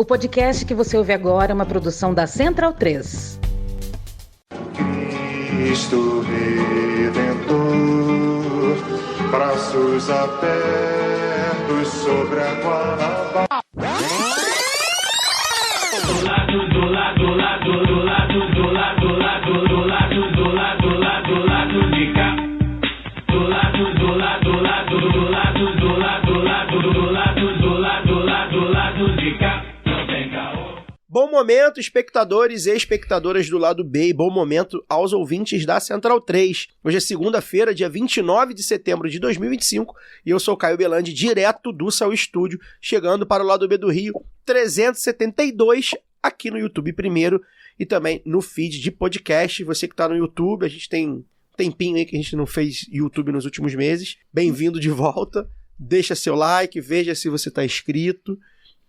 O podcast que você ouve agora é uma produção da Central 3. Cristo Redentor, braços abertos sobre a Guanabara. Bom momento, espectadores e espectadoras do lado B, e bom momento aos ouvintes da Central 3. Hoje é segunda-feira, dia 29 de setembro de 2025, e eu sou Caio Belandi, direto do Céu Estúdio, chegando para o lado B do Rio 372, aqui no YouTube primeiro, e também no feed de podcast. Você que está no YouTube, a gente tem um tempinho aí que a gente não fez YouTube nos últimos meses. Bem-vindo de volta, deixa seu like, veja se você está inscrito.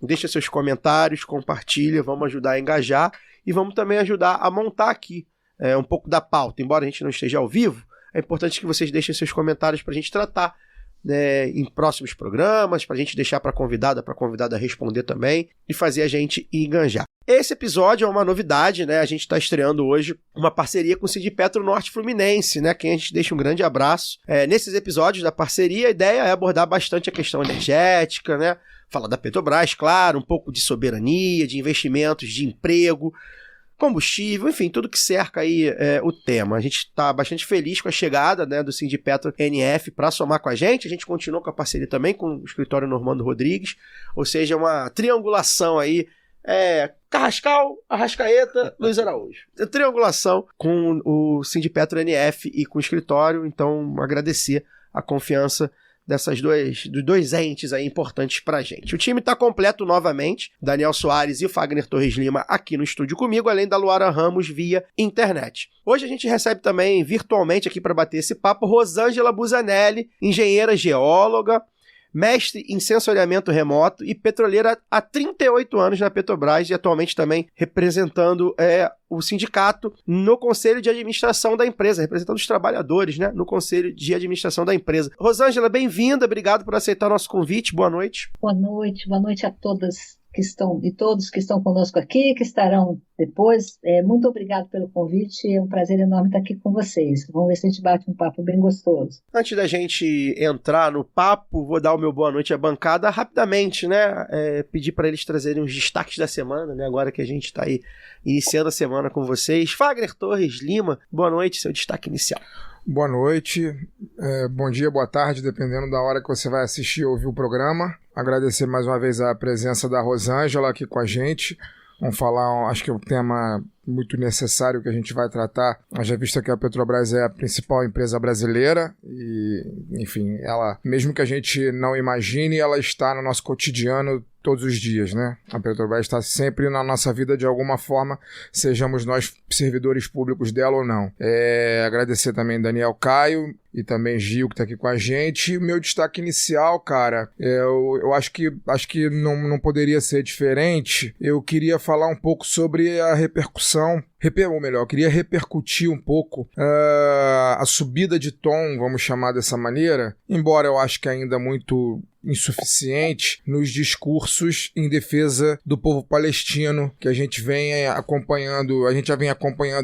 Deixa seus comentários, compartilha, vamos ajudar a engajar e vamos também ajudar a montar aqui um pouco da pauta. Embora a gente não esteja ao vivo, é importante que vocês deixem seus comentários para a gente tratar em próximos programas, para a gente deixar para a convidada responder também e fazer a gente enganjar. Esse episódio é uma novidade, né? A gente está estreando hoje uma parceria com o Sindipetro Norte Fluminense, né? Quem a gente deixa um grande abraço. Nesses episódios da parceria, a ideia é abordar bastante a questão energética, né? Falar da Petrobras, claro, um pouco de soberania, de investimentos, de emprego, combustível, enfim, tudo que cerca aí o tema. A gente está bastante feliz com a chegada, né, do Sindipetro NF para somar com a gente continua com a parceria também com o escritório Normando Rodrigues, ou seja, uma triangulação aí, Carrascal, Arrascaeta, Luiz Araújo. Triangulação com o Sindipetro NF e com o escritório, então agradecer a confiança dos dois entes aí importantes pra gente. O time tá completo novamente, Daniel Soares e o Fagner Torres Lima aqui no estúdio comigo, além da Luara Ramos via internet. Hoje a gente recebe também virtualmente aqui para bater esse papo Rosângela Busanelli, engenheira geóloga, mestre em sensoriamento remoto e petroleira há 38 anos na Petrobras e atualmente também representando o sindicato no conselho de administração da empresa, representando os trabalhadores, né, no conselho de administração da empresa. Rosângela, bem-vinda, obrigado por aceitar nosso convite, boa noite. Boa noite a todas e todos que estão conosco aqui, que estarão depois. Muito obrigado pelo convite, é um prazer enorme estar aqui com vocês. Vamos ver se a gente bate um papo bem gostoso. Antes da gente entrar no papo, vou dar o meu boa noite à bancada rapidamente, né? Pedir para eles trazerem os destaques da semana, né? Agora que a gente está aí iniciando a semana com vocês. Fagner Torres Lima, boa noite, seu destaque inicial. Boa noite, bom dia, boa tarde, dependendo da hora que você vai assistir ou ouvir o programa. Agradecer mais uma vez a presença da Rosângela aqui com a gente. Vamos falar, acho que é um tema muito necessário que a gente vai tratar. Já visto que a Petrobras é a principal empresa brasileira e, enfim, ela, mesmo que a gente não imagine, ela está no nosso cotidiano todos os dias, né? A Petrobras está sempre na nossa vida de alguma forma, sejamos nós servidores públicos dela ou não. Agradecer também Daniel Caio e também Gil, que está aqui com a gente. O meu destaque inicial, cara, eu acho que não poderia ser diferente. Eu queria falar um pouco sobre a repercussão, ou melhor, eu queria repercutir um pouco a subida de tom, vamos chamar dessa maneira, embora eu acho que ainda muito insuficiente nos discursos em defesa do povo palestino que a gente vem acompanhando,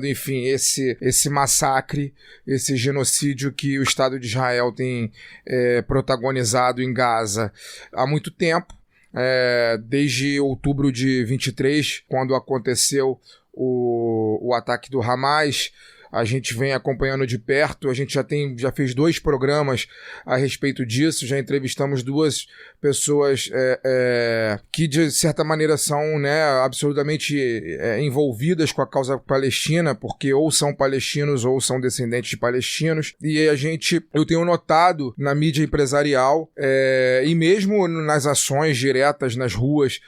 enfim, esse massacre, esse genocídio que o Estado de Israel tem protagonizado em Gaza há muito tempo, desde outubro de 23, quando aconteceu o ataque do Hamas. A gente vem acompanhando de perto, a gente já fez 2 programas a respeito disso, já entrevistamos 2 pessoas que de certa maneira são, né, absolutamente envolvidas com a causa palestina, porque ou são palestinos ou são descendentes de palestinos, e eu tenho notado na mídia empresarial e mesmo nas ações diretas nas ruas,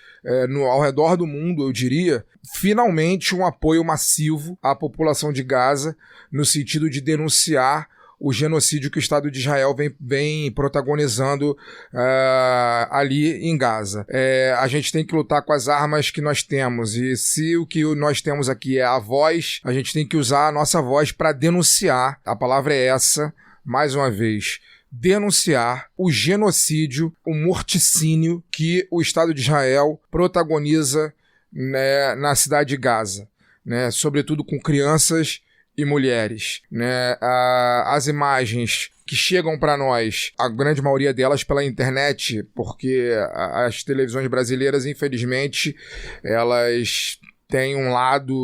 ao redor do mundo, eu diria, finalmente um apoio massivo à população de Gaza, no sentido de denunciar o genocídio que o Estado de Israel vem protagonizando ali em Gaza. A gente tem que lutar com as armas que nós temos, e se o que nós temos aqui é a voz, a gente tem que usar a nossa voz para denunciar, a palavra é essa, mais uma vez, denunciar o genocídio, o morticínio que o Estado de Israel protagoniza, né, na cidade de Gaza, né, sobretudo com crianças e mulheres, né? As imagens que chegam para nós, a grande maioria delas pela internet, porque as televisões brasileiras, infelizmente, elas têm um lado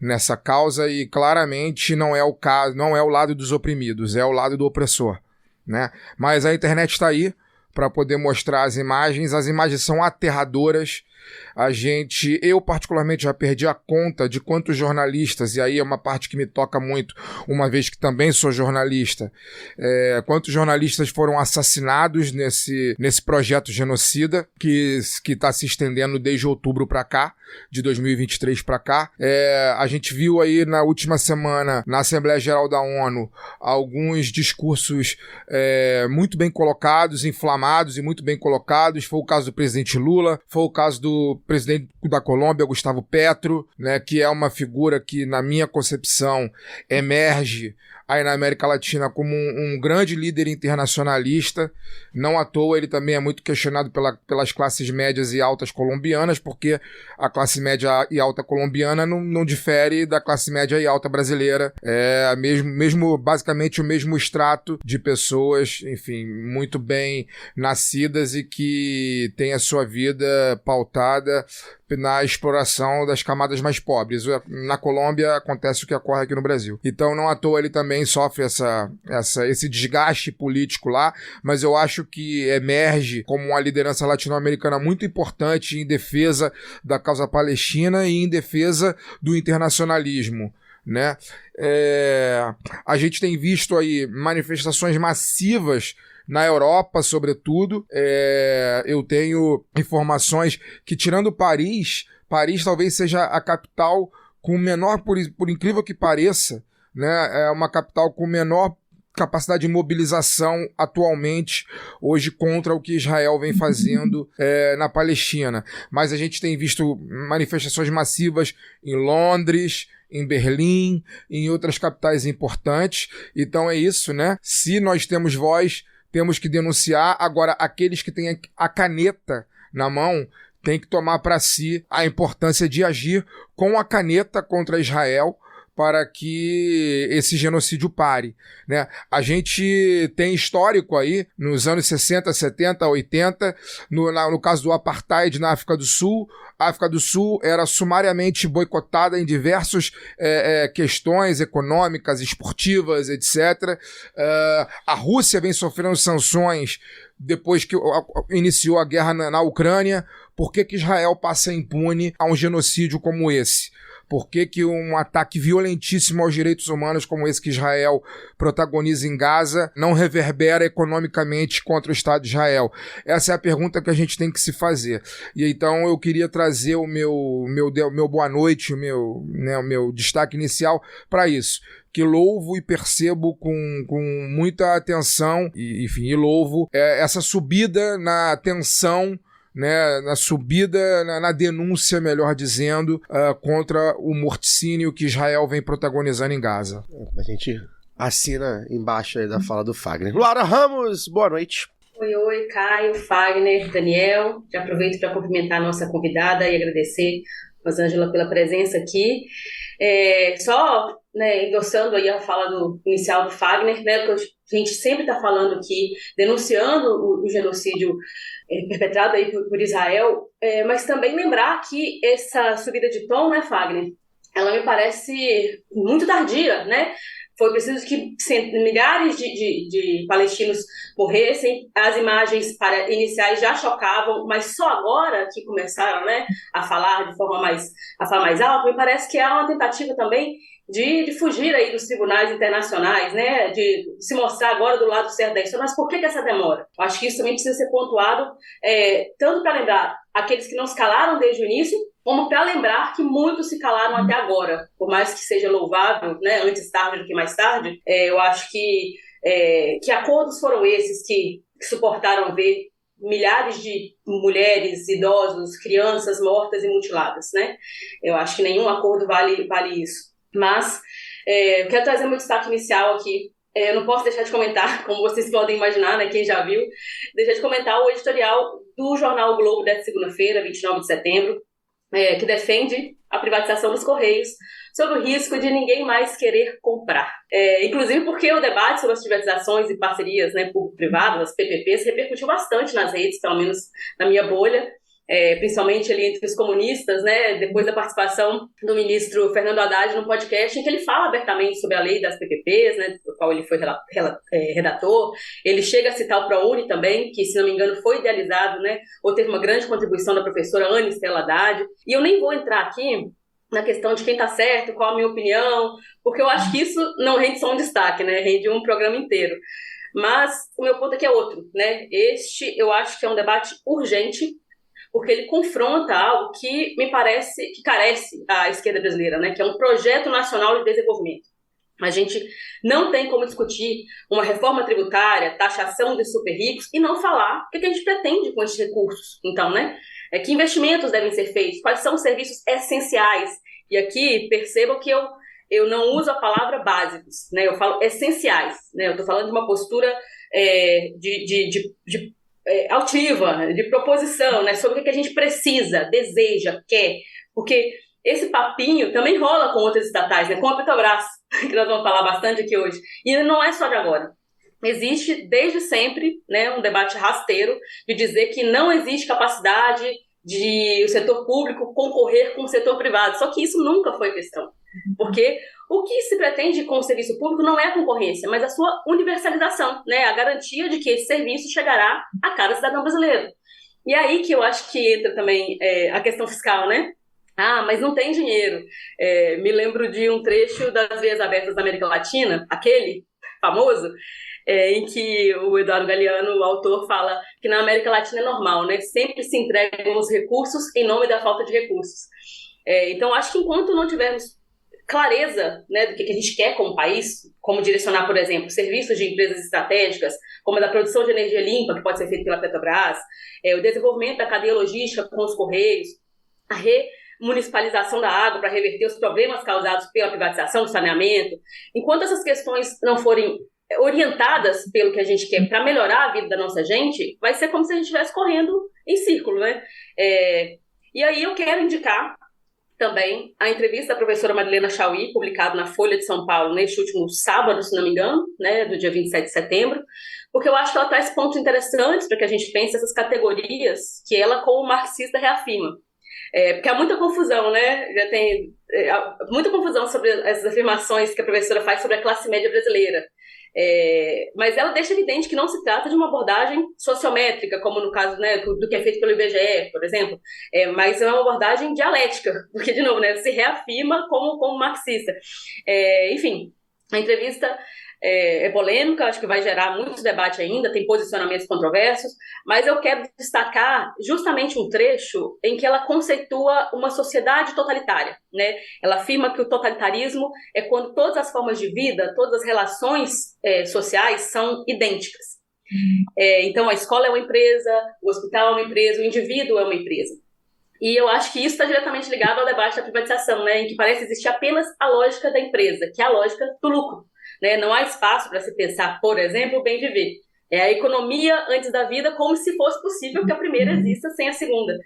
nessa causa e claramente não é o caso, não é o lado dos oprimidos, é o lado do opressor, né? Mas a internet está aí para poder mostrar as imagens são aterradoras. Eu particularmente já perdi a conta de quantos jornalistas, e aí é uma parte que me toca muito, uma vez que também sou jornalista, quantos jornalistas foram assassinados nesse projeto genocida que está se estendendo desde outubro para cá, de 2023 para cá. A gente viu aí na última semana, na Assembleia Geral da ONU, alguns discursos muito bem colocados, inflamados e muito bem colocados. Foi o caso do presidente Lula, foi o caso do presidente da Colômbia, Gustavo Petro, né, que é uma figura que, na minha concepção, emerge aí na América Latina como um grande líder internacionalista. Não à toa ele também é muito questionado pelas classes médias e altas colombianas, porque a classe média e alta colombiana não difere da classe média e alta brasileira. É basicamente o mesmo extrato de pessoas, enfim, muito bem nascidas e que tem a sua vida pautada na exploração das camadas mais pobres. Na Colômbia acontece o que ocorre aqui no Brasil. Então, não à toa ele também sofre esse desgaste político lá, mas eu acho que emerge como uma liderança latino-americana muito importante em defesa da causa palestina e em defesa do internacionalismo, né? A gente tem visto aí manifestações massivas na Europa, sobretudo. Eu tenho informações que, tirando Paris talvez seja a capital com menor, por incrível que pareça, né, é uma capital com menor capacidade de mobilização atualmente, hoje, contra o que Israel vem fazendo na Palestina. Mas a gente tem visto manifestações massivas em Londres, em Berlim, em outras capitais importantes. Então é isso, né? Se nós temos voz, temos que denunciar. Agora, aqueles que têm a caneta na mão têm que tomar para si a importância de agir com a caneta contra Israel para que esse genocídio pare, né? A gente tem histórico aí, nos anos 60, 70, 80, no caso do apartheid na África do Sul. A África do Sul era sumariamente boicotada em diversas questões econômicas, esportivas, etc. A Rússia vem sofrendo sanções depois que iniciou a guerra na Ucrânia. Por que Israel passa impune a um genocídio como esse? Por que um ataque violentíssimo aos direitos humanos como esse que Israel protagoniza em Gaza não reverbera economicamente contra o Estado de Israel? Essa é a pergunta que a gente tem que se fazer. E então eu queria trazer o meu boa noite, o meu destaque inicial para isso, que louvo e percebo com muita atenção, e louvo essa subida na tensão, né, na subida, na denúncia, melhor dizendo, contra o morticínio que Israel vem protagonizando em Gaza. A gente assina embaixo aí da fala do Fagner. Laura Ramos, boa noite. Oi, Caio, Fagner, Daniel. Já aproveito para cumprimentar a nossa convidada e agradecer a Rosângela pela presença aqui. Só, né, endossando aí a fala inicial do Fagner, né, que a gente sempre está falando aqui, denunciando o genocídio perpetrado aí por Israel, mas também lembrar que essa subida de tom, né, Fagner, ela me parece muito tardia, né? Foi preciso que milhares de palestinos morressem. As imagens iniciais já chocavam, mas só agora que começaram, né, a falar mais alto. Me parece que há uma tentativa também de fugir aí dos tribunais internacionais, né, de se mostrar agora do lado certo da história. Mas por que essa demora? Eu acho que isso também precisa ser pontuado, tanto para lembrar aqueles que não se calaram desde o início, como para lembrar que muitos se calaram até agora. Por mais que seja louvável, né, antes tarde do que mais tarde, eu acho que acordos foram esses que suportaram ver milhares de mulheres, idosos, crianças mortas e mutiladas, né? Eu acho que nenhum acordo vale isso. Mas eu quero trazer meu destaque inicial aqui eu não posso deixar de comentar, como vocês podem imaginar, né, quem já viu, deixar de comentar o editorial do jornal o Globo desta segunda-feira, 29 de setembro, que defende a privatização dos Correios, sob o risco de ninguém mais querer comprar. Inclusive porque o debate sobre as privatizações e parcerias, né, público-privadas, as PPPs, repercutiu bastante nas redes, pelo menos na minha bolha, principalmente ali entre os comunistas, né, depois da participação do ministro Fernando Haddad no podcast, em que ele fala abertamente sobre a lei das PPPs, né, do qual ele foi redator. Ele chega a citar o ProUni também, que, se não me engano, foi idealizado, né, ou teve uma grande contribuição da professora Ana Estela Haddad. E eu nem vou entrar aqui na questão de quem está certo, qual a minha opinião, porque eu acho que isso não rende só um destaque, né, rende um programa inteiro. Mas o meu ponto aqui é outro, né, eu acho que é um debate urgente, porque ele confronta algo que me parece que carece a esquerda brasileira, né? Que é um projeto nacional de desenvolvimento. A gente não tem como discutir uma reforma tributária, taxação de super ricos e não falar o que a gente pretende com esses recursos. Então, né? Que investimentos devem ser feitos, quais são os serviços essenciais. E aqui, percebam que eu não uso a palavra básicos, né? Eu falo essenciais, né? Eu estou falando de uma postura altiva, de proposição, né, sobre o que a gente precisa, deseja, quer, porque esse papinho também rola com outras estatais, né, com a Petrobras, que nós vamos falar bastante aqui hoje, e não é só de agora. Existe desde sempre, né, um debate rasteiro de dizer que não existe capacidade de o setor público concorrer com o setor privado, só que isso nunca foi questão, porque o que se pretende com o serviço público não é a concorrência, mas a sua universalização, né? A garantia de que esse serviço chegará a cada cidadão brasileiro. E aí que eu acho que entra também a questão fiscal, né? Mas não tem dinheiro. Me lembro de um trecho das Vias Abertas da América Latina, aquele famoso, em que o Eduardo Galeano, o autor, fala que na América Latina é normal, né? Sempre se entregam os recursos em nome da falta de recursos. Então, acho que enquanto não tivermos clareza, né, do que a gente quer como país, como direcionar, por exemplo, serviços de empresas estratégicas, como a da produção de energia limpa, que pode ser feita pela Petrobras, o desenvolvimento da cadeia logística com os Correios, a remunicipalização da água para reverter os problemas causados pela privatização do saneamento. Enquanto essas questões não forem orientadas pelo que a gente quer para melhorar a vida da nossa gente, vai ser como se a gente estivesse correndo em círculo, né? E aí eu quero indicar também a entrevista da professora Madalena Chauí, publicada na Folha de São Paulo neste último sábado, se não me engano, né, do dia 27 de setembro, porque eu acho que ela traz pontos interessantes para que a gente pense essas categorias que ela, como marxista, reafirma. Porque há muita confusão, né? Já tem muita confusão sobre essas afirmações que a professora faz sobre a classe média brasileira. Mas ela deixa evidente que não se trata de uma abordagem sociométrica, como no caso, né, do que é feito pelo IBGE, por exemplo, mas é uma abordagem dialética, porque, de novo, né, se reafirma como marxista. Enfim, a entrevista é polêmica, acho que vai gerar muito debate ainda, tem posicionamentos controversos, mas eu quero destacar justamente um trecho em que ela conceitua uma sociedade totalitária, né? Ela afirma que o totalitarismo é quando todas as formas de vida, todas as relações sociais são idênticas. Então a escola é uma empresa, o hospital é uma empresa, o indivíduo é uma empresa. E eu acho que isso está diretamente ligado ao debate da privatização, né, em que parece existir apenas a lógica da empresa, que é a lógica do lucro. Né? Não há espaço para se pensar, por exemplo, o bem viver. É a economia antes da vida, como se fosse possível que a primeira exista sem a segunda.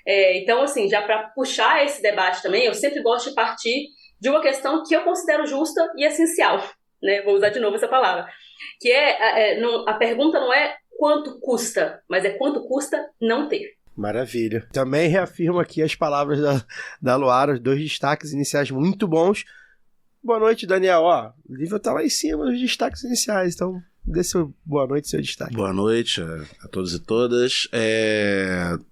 Então, assim, já para puxar esse debate também, eu sempre gosto de partir de uma questão que eu considero justa e essencial. Né? Vou usar de novo essa palavra. Que a pergunta não é quanto custa, mas é quanto custa não ter. Maravilha. Também reafirmo aqui as palavras da Luara, os 2 destaques iniciais muito bons. Boa noite, Daniel. Ó, o nível tá lá em cima dos destaques iniciais, então dê seu boa noite, seu destaque. Boa noite a todos e todas.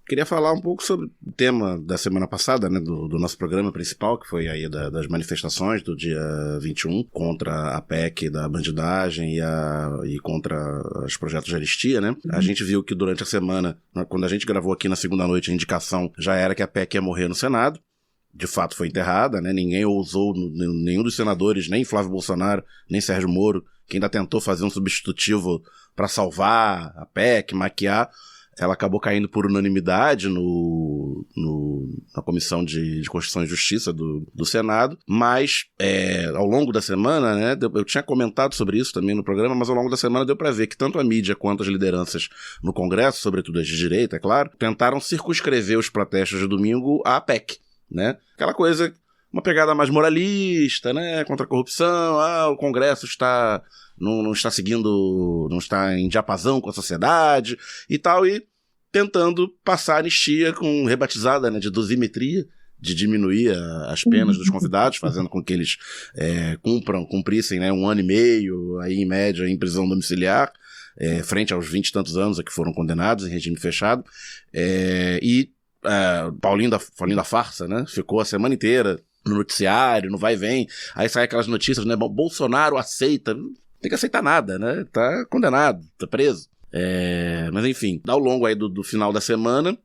Queria falar um pouco sobre o tema da semana passada, né, do nosso programa principal, que foi aí das manifestações do dia 21 contra a PEC da bandidagem e contra os projetos de anistia, né? A gente viu que durante a semana, quando a gente gravou aqui na segunda noite, a indicação já era que a PEC ia morrer no Senado. De fato foi enterrada, né? Ninguém ousou, nenhum dos senadores, nem Flávio Bolsonaro, nem Sérgio Moro, que ainda tentou fazer um substitutivo para salvar a PEC, maquiar, ela acabou caindo por unanimidade no na Comissão de Constituição e Justiça do Senado, mas ao longo da semana, né, eu tinha comentado sobre isso também no programa, mas ao longo da semana deu para ver que tanto a mídia quanto as lideranças no Congresso, sobretudo as de direita, é claro, tentaram circunscrever os protestos de domingo à PEC, né? Aquela coisa, uma pegada mais moralista, né, contra a corrupção, o Congresso não está seguindo, não está em diapasão com a sociedade e tal, e tentando passar a anistia rebatizada, né, de dosimetria, de diminuir as penas dos convidados, fazendo com que eles cumprissem, né, 1 ano e meio, aí, em média, em prisão domiciliar, frente aos 20 e tantos anos a que foram condenados em regime fechado. Paulinho da Farsa, né, ficou a semana inteira no noticiário, no vai e vem, aí sai aquelas notícias, né, Bolsonaro aceita, não tem que aceitar nada, né, tá condenado, tá preso. Mas enfim, ao longo aí do final da semana,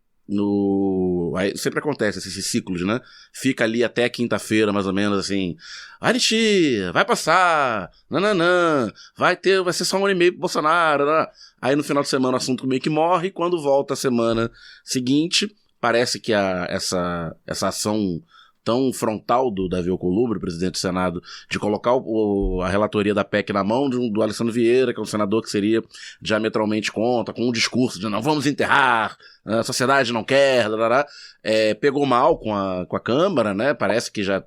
aí sempre acontece esses ciclos, né? Fica ali até quinta-feira, mais ou menos, assim, anistia, vai passar, nananã, vai ser só 1 ano e meio pro Bolsonaro, né? Aí no final de semana o assunto meio que morre, e quando volta a semana seguinte, parece que essa ação tão frontal do Davi Alcolumbre, presidente do Senado, de colocar a relatoria da PEC na mão do Alessandro Vieira, que é um senador que seria diametralmente contra, com um discurso de não vamos enterrar, a sociedade não quer, pegou mal com a Câmara, né? Parece que já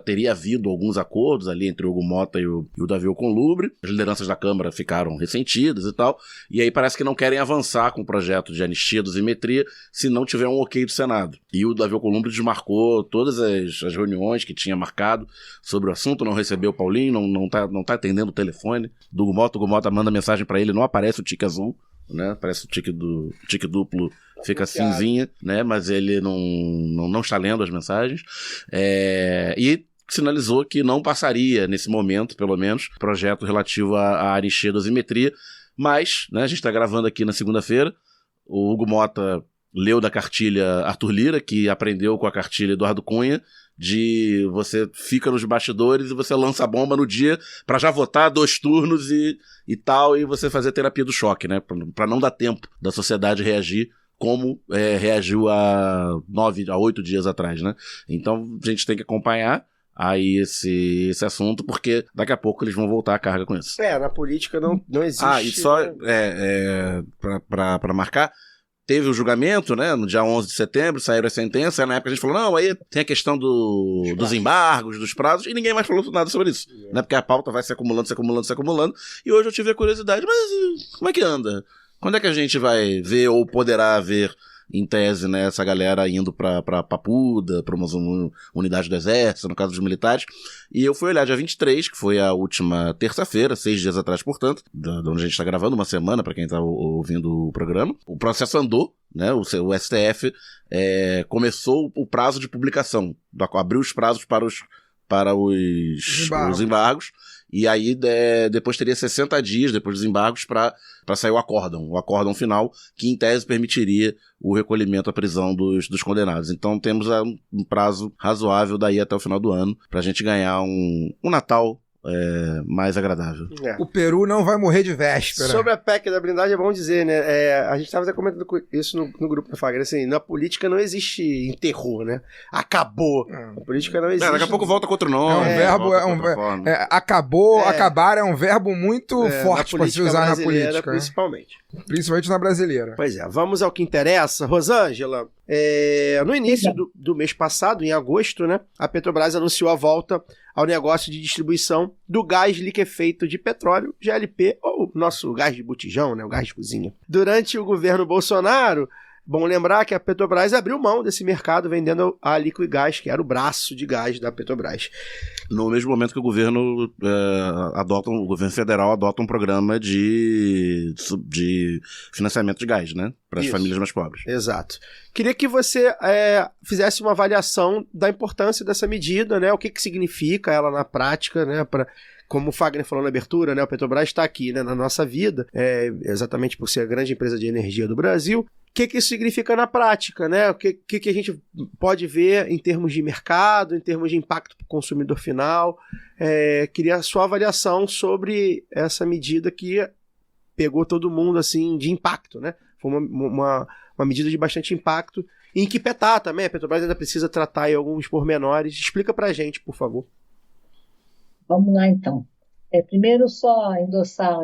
teria havido alguns acordos ali entre o Hugo Mota e o Davi Alcolumbre. As lideranças da Câmara ficaram ressentidas e tal, e aí parece que não querem avançar com o projeto de anistia, dosimetria, se não tiver um ok do Senado. E o Davi Alcolumbre desmarcou todas as reuniões que tinha marcado sobre o assunto, não recebeu o Paulinho, não tá atendendo o telefone do Hugo Mota manda mensagem para ele, não aparece o tique azul, né? Parece o tique duplo, fica cinzinha, né? Mas ele não está lendo as mensagens. E sinalizou que não passaria, nesse momento, pelo menos, projeto relativo à anistia e dosimetria. Mas, né, a gente está gravando aqui na segunda-feira, o Hugo Mota leu da cartilha Arthur Lira, que aprendeu com a cartilha Eduardo Cunha, de você fica nos bastidores e você lança a bomba no dia para já votar 2 turnos e tal, e você fazer terapia do choque, né? Para não dar tempo da sociedade reagir como reagiu há 8 dias atrás, né? Então a gente tem que acompanhar aí esse assunto, porque daqui a pouco eles vão voltar a carga com isso. Na política não existe... E só para marcar, teve o julgamento, né, no dia 11 de setembro, saíram as sentenças, na época a gente falou, não, aí tem a questão dos embargos, dos prazos, e ninguém mais falou nada sobre isso, né, porque a pauta vai se acumulando, e hoje eu tive a curiosidade, mas como é que anda? Quando é que a gente vai ver, ou poderá ver, em tese, né, essa galera indo pra Papuda, pra uma unidade do Exército, no caso dos militares, e eu fui olhar dia 23, que foi a última terça-feira, 6 dias atrás, portanto, de onde a gente tá gravando, uma semana, pra quem tá ouvindo o programa. O processo andou, né, o STF começou o prazo de publicação, abriu os prazos para os embargos, e aí depois teria 60 dias, depois dos embargos, para sair o acórdão final, que em tese permitiria o recolhimento à prisão dos condenados. Então temos um prazo razoável daí até o final do ano, pra gente ganhar um Natal mais agradável. O Peru não vai morrer de véspera. Sobre a PEC da blindagem é bom dizer, né? A gente estava comentando isso no grupo da Fagner, assim, na política não existe enterrou, né? Acabou. A política não existe. Daqui a pouco volta com outro nome. Acabar é um verbo muito forte para se usar na política. Principalmente na brasileira. Pois vamos ao que interessa. Rosângela, no início do mês passado, em agosto, né, a Petrobras anunciou a volta ao negócio de distribuição do gás liquefeito de petróleo, GLP, ou nosso gás de botijão, né, o gás de cozinha. Durante o governo Bolsonaro, bom lembrar que a Petrobras abriu mão desse mercado vendendo a Liquigás, que era o braço de gás da Petrobras. No mesmo momento que o governo o governo federal adota um programa de financiamento de gás, né? Para as famílias mais pobres. Exato. Queria que você fizesse uma avaliação da importância dessa medida, né? O que significa ela na prática, né? Como o Fagner falou na abertura, né? A Petrobras está aqui, né, na nossa vida, exatamente por ser a grande empresa de energia do Brasil. O que isso significa na prática, né? O que a gente pode ver em termos de mercado, em termos de impacto para o consumidor final. Queria a sua avaliação sobre essa medida que pegou todo mundo assim de impacto, né? Foi uma medida de bastante impacto E em que pé tá também, a Petrobras ainda precisa tratar aí alguns pormenores. Explica pra gente, por favor. Vamos lá, então. Primeiro, só endossar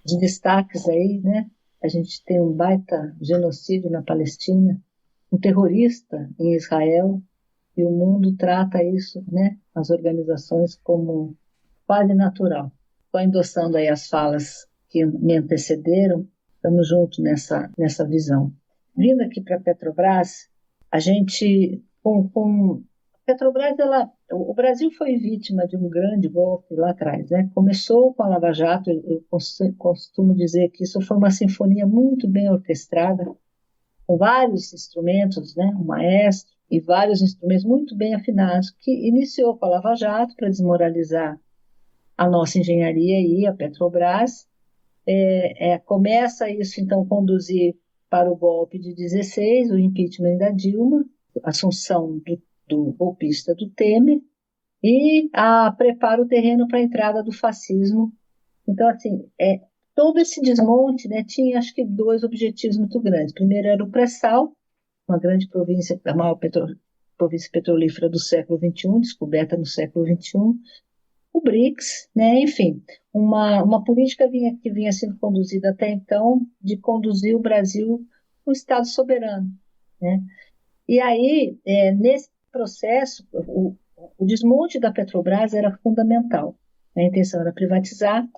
os destaques aí, né? A gente tem um baita genocídio na Palestina, um terrorista em Israel, e o mundo trata isso, né? As organizações como quase natural. Só endossando aí as falas que me antecederam, estamos juntos nessa visão. Vindo aqui para a Petrobras, a gente, Petrobras, o Brasil foi vítima de um grande golpe lá atrás, né? Começou com a Lava Jato, eu costumo dizer que isso foi uma sinfonia muito bem orquestrada, com vários instrumentos, né? Um maestro e vários instrumentos muito bem afinados, que iniciou com a Lava Jato para desmoralizar a nossa engenharia e a Petrobras. Começa isso, então, conduzir para o golpe de 16, o impeachment da Dilma, a assunção do golpista do Temer, e prepara o terreno para a entrada do fascismo. Então, assim, todo esse desmonte, né, tinha, acho que, 2 objetivos muito grandes. Primeiro era o pré-sal, uma grande província, a maior província petrolífera do século XXI, descoberta no século XXI, o BRICS, né, enfim, uma política que vinha sendo conduzida até então, de conduzir o Brasil um Estado soberano, né? E aí, nesse processo, o desmonte da Petrobras era fundamental. A intenção era privatizar,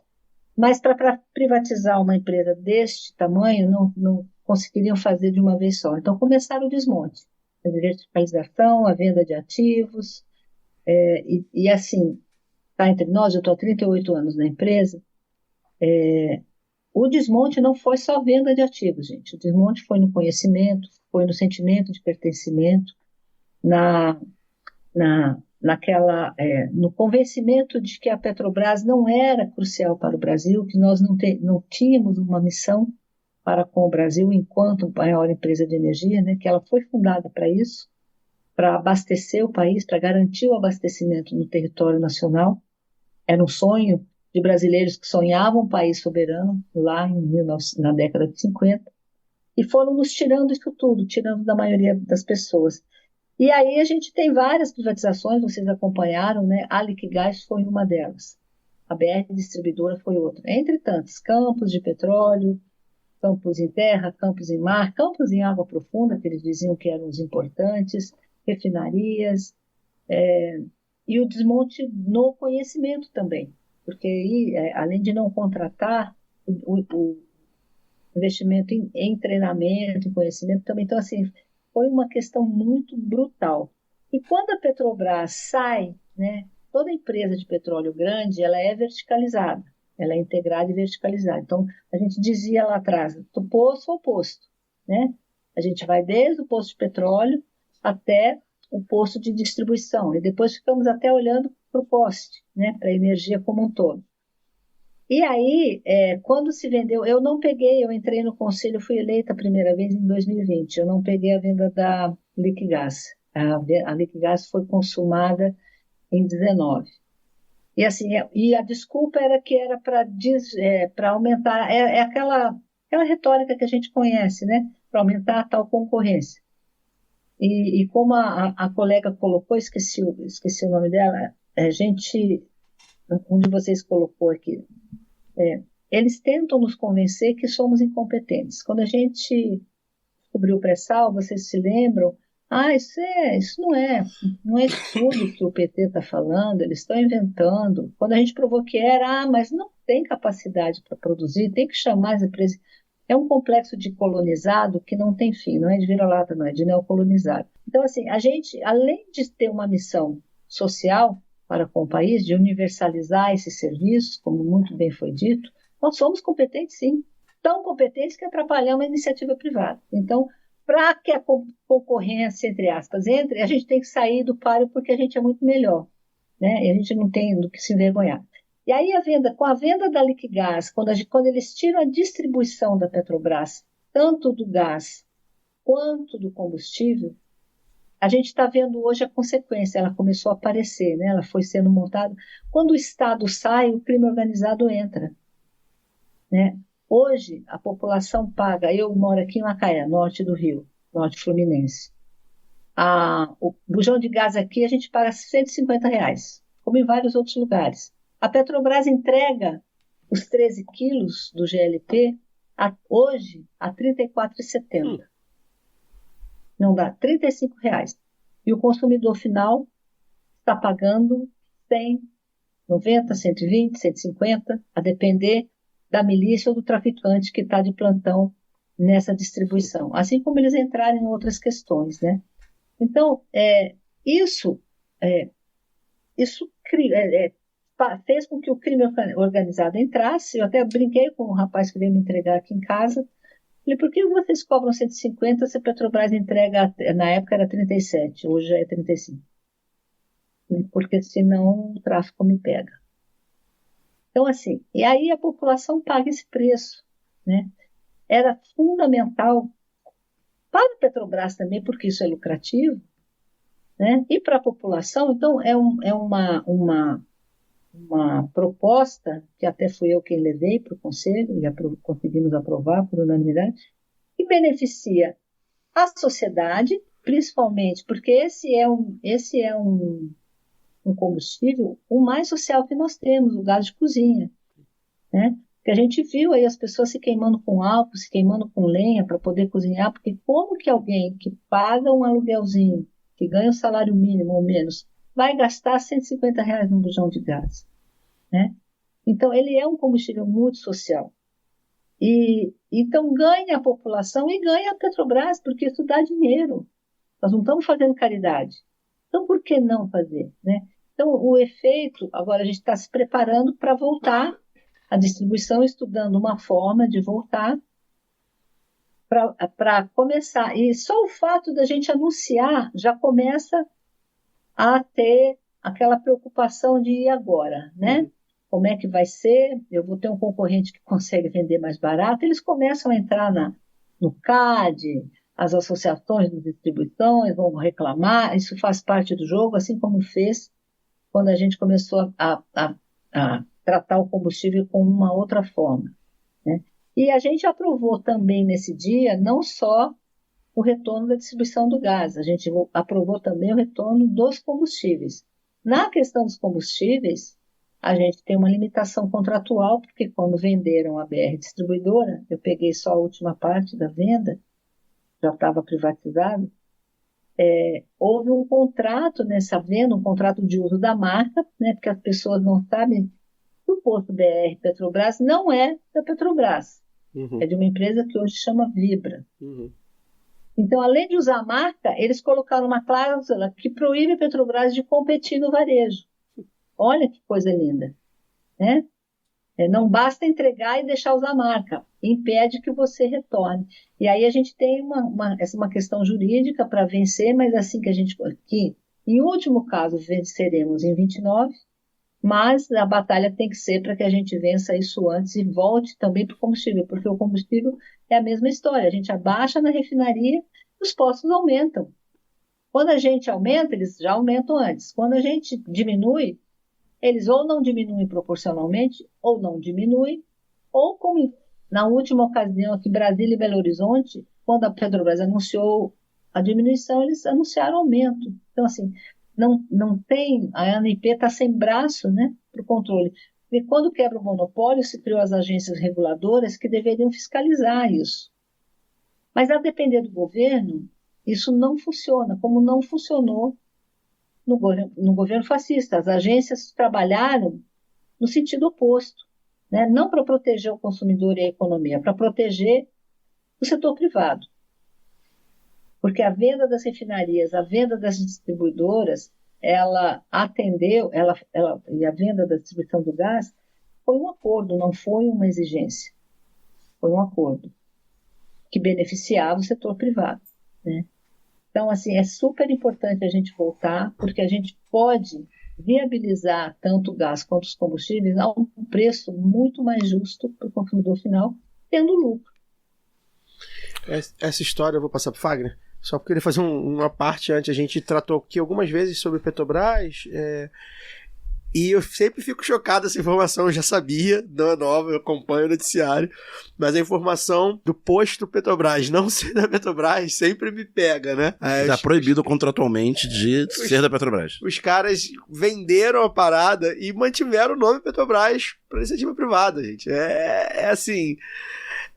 mas para privatizar uma empresa deste tamanho, não conseguiriam fazer de uma vez só. Então, começaram o desmonte, a verticalização, a venda de ativos, e assim, tá entre nós, eu estou há 38 anos na empresa, o desmonte não foi só venda de ativos, gente. O desmonte foi no conhecimento, foi no sentimento de pertencimento, no convencimento de que a Petrobras não era crucial para o Brasil, que nós não tínhamos uma missão para com o Brasil enquanto maior empresa de energia, né, que ela foi fundada para isso, para abastecer o país, para garantir o abastecimento no território nacional. Era um sonho de brasileiros que sonhavam um país soberano lá na década de 50, e foram nos tirando isso tudo, tirando da maioria das pessoas. E aí a gente tem várias privatizações, vocês acompanharam, né? A Liquigás foi uma delas, a BR Distribuidora foi outra, entre tantos, campos de petróleo, campos em terra, campos em mar, campos em água profunda, que eles diziam que eram os importantes, refinarias, e o desmonte no conhecimento também, porque aí, além de não contratar, o investimento em treinamento, em conhecimento também. Então, assim, foi uma questão muito brutal. E quando a Petrobras sai, né, toda empresa de petróleo grande, ela é verticalizada, ela é integrada e verticalizada. Então, a gente dizia lá atrás, do poço ao posto, né? A gente vai desde o poço de petróleo até o posto de distribuição, e depois ficamos até olhando para o poste, né, para a energia como um todo. E aí, quando se vendeu, eu entrei no conselho, fui eleita a primeira vez em 2020, eu não peguei a venda da Liquigás. A Liquigás foi consumada em 19. E assim, e a desculpa era que era para aumentar, aquela retórica que a gente conhece, né, para aumentar a tal concorrência. E como a colega colocou, esqueci o nome dela, um de vocês colocou aqui, eles tentam nos convencer que somos incompetentes. Quando a gente descobriu o pré-sal, vocês se lembram? Isso não é tudo que o PT está falando, eles estão inventando. Quando a gente provou que era, mas não tem capacidade para produzir, tem que chamar as empresas. É um complexo de colonizado que não tem fim, não é de vira-lata, não, é de neocolonizado. Então, assim, a gente, além de ter uma missão social para com o país, de universalizar esses serviços, como muito bem foi dito, nós somos competentes, sim. Tão competentes que atrapalhamos a iniciativa privada. Então, para que a concorrência, entre aspas, entre, a gente tem que sair do páreo porque a gente é muito melhor, né? E a gente não tem do que se envergonhar. E aí com a venda da Liquigás, quando eles tiram a distribuição da Petrobras, tanto do gás quanto do combustível, a gente está vendo hoje a consequência, ela começou a aparecer, né? Ela foi sendo montada. Quando o Estado sai, o crime organizado entra, né? Hoje, a população paga, eu moro aqui em Macaé, norte do Rio, norte fluminense. O bujão de gás aqui a gente paga R$150, como em vários outros lugares. A Petrobras entrega os 13 quilos do GLP hoje a R$34,70. Não dá, R$35. E o consumidor final está pagando 100, 90, 120, 150, a depender da milícia ou do traficante que está de plantão nessa distribuição. Assim como eles entrarem em outras questões, né? Então, isso fez com que o crime organizado entrasse. Eu até brinquei com um rapaz que veio me entregar aqui em casa. Falei, por que vocês cobram 150 se a Petrobras entrega, na época era 37, hoje já é 35? Porque senão o tráfico me pega. Então, assim, e aí a população paga esse preço, né? Era fundamental para a Petrobras também, porque isso é lucrativo, né? E para a população, então, é uma proposta, que até fui eu quem levei para o Conselho, e conseguimos aprovar por unanimidade, que beneficia a sociedade, principalmente, porque esse é um combustível o mais social que nós temos, o gás de cozinha, né? Que a gente viu aí as pessoas se queimando com álcool, se queimando com lenha para poder cozinhar, porque como que alguém que paga um aluguelzinho, que ganha o salário mínimo ou menos, vai gastar R$150 num bujão de gás, né? Então, ele é um combustível muito social. E então ganha a população e ganha a Petrobras, porque isso dá dinheiro. Nós não estamos fazendo caridade. Então, por que não fazer, né? Então, o efeito, agora a gente está se preparando para voltar à distribuição, estudando uma forma de voltar para começar. E só o fato da gente anunciar já começa a ter aquela preocupação de ir agora, né? Como é que vai ser? Eu vou ter um concorrente que consegue vender mais barato. Eles começam a entrar no CAD, as associações de distribuição vão reclamar. Isso faz parte do jogo, assim como fez quando a gente começou a tratar o combustível com uma outra forma, né? E a gente aprovou também nesse dia não só o retorno da distribuição do gás, a gente aprovou também o retorno dos combustíveis. Na questão dos combustíveis, a gente tem uma limitação contratual, porque quando venderam a BR Distribuidora, eu peguei só a última parte da venda, já estava privatizado, houve um contrato nessa venda, um contrato de uso da marca, né, porque as pessoas não sabem que o posto BR Petrobras não é da Petrobras, é de uma empresa que hoje chama Vibra. Então, além de usar a marca, eles colocaram uma cláusula que proíbe a Petrobras de competir no varejo. Olha que coisa linda, né? Não basta entregar e deixar usar a marca, impede que você retorne. E aí a gente tem uma questão jurídica para vencer, mas assim que em último caso, venceremos em 29, mas a batalha tem que ser para que a gente vença isso antes e volte também para o combustível, porque o combustível é a mesma história. A gente abaixa na refinaria, os postos aumentam. Quando a gente aumenta, eles já aumentam antes. Quando a gente diminui, eles ou não diminuem proporcionalmente, ou não diminuem, ou como na última ocasião aqui, Brasília e Belo Horizonte, quando a Petrobras anunciou a diminuição, eles anunciaram aumento. Então, assim, não tem, a ANP está sem braço, né, para o controle. E quando quebra o monopólio, se criou as agências reguladoras que deveriam fiscalizar isso. Mas, a depender do governo, isso não funciona, como não funcionou no governo fascista. As agências trabalharam no sentido oposto, né? Não para proteger o consumidor e a economia, para proteger o setor privado. Porque a venda das refinarias, a venda das distribuidoras, ela atendeu, e a venda da distribuição do gás foi um acordo, não foi uma exigência. Foi um acordo que beneficiava o setor privado, né? Então, assim, é super importante a gente voltar, porque a gente pode viabilizar tanto o gás quanto os combustíveis a um preço muito mais justo para o consumidor final, tendo lucro. Essa história eu vou passar para o Fagner, só porque eu queria fazer uma parte antes. A gente tratou aqui algumas vezes sobre Petrobras. E eu sempre fico chocado, essa informação eu já sabia, não é nova, eu acompanho o noticiário, mas a informação do posto Petrobras não ser da Petrobras sempre me pega, né? Está proibido contratualmente de ser da Petrobras. Os caras venderam a parada e mantiveram o nome Petrobras para iniciativa privada, gente. É assim...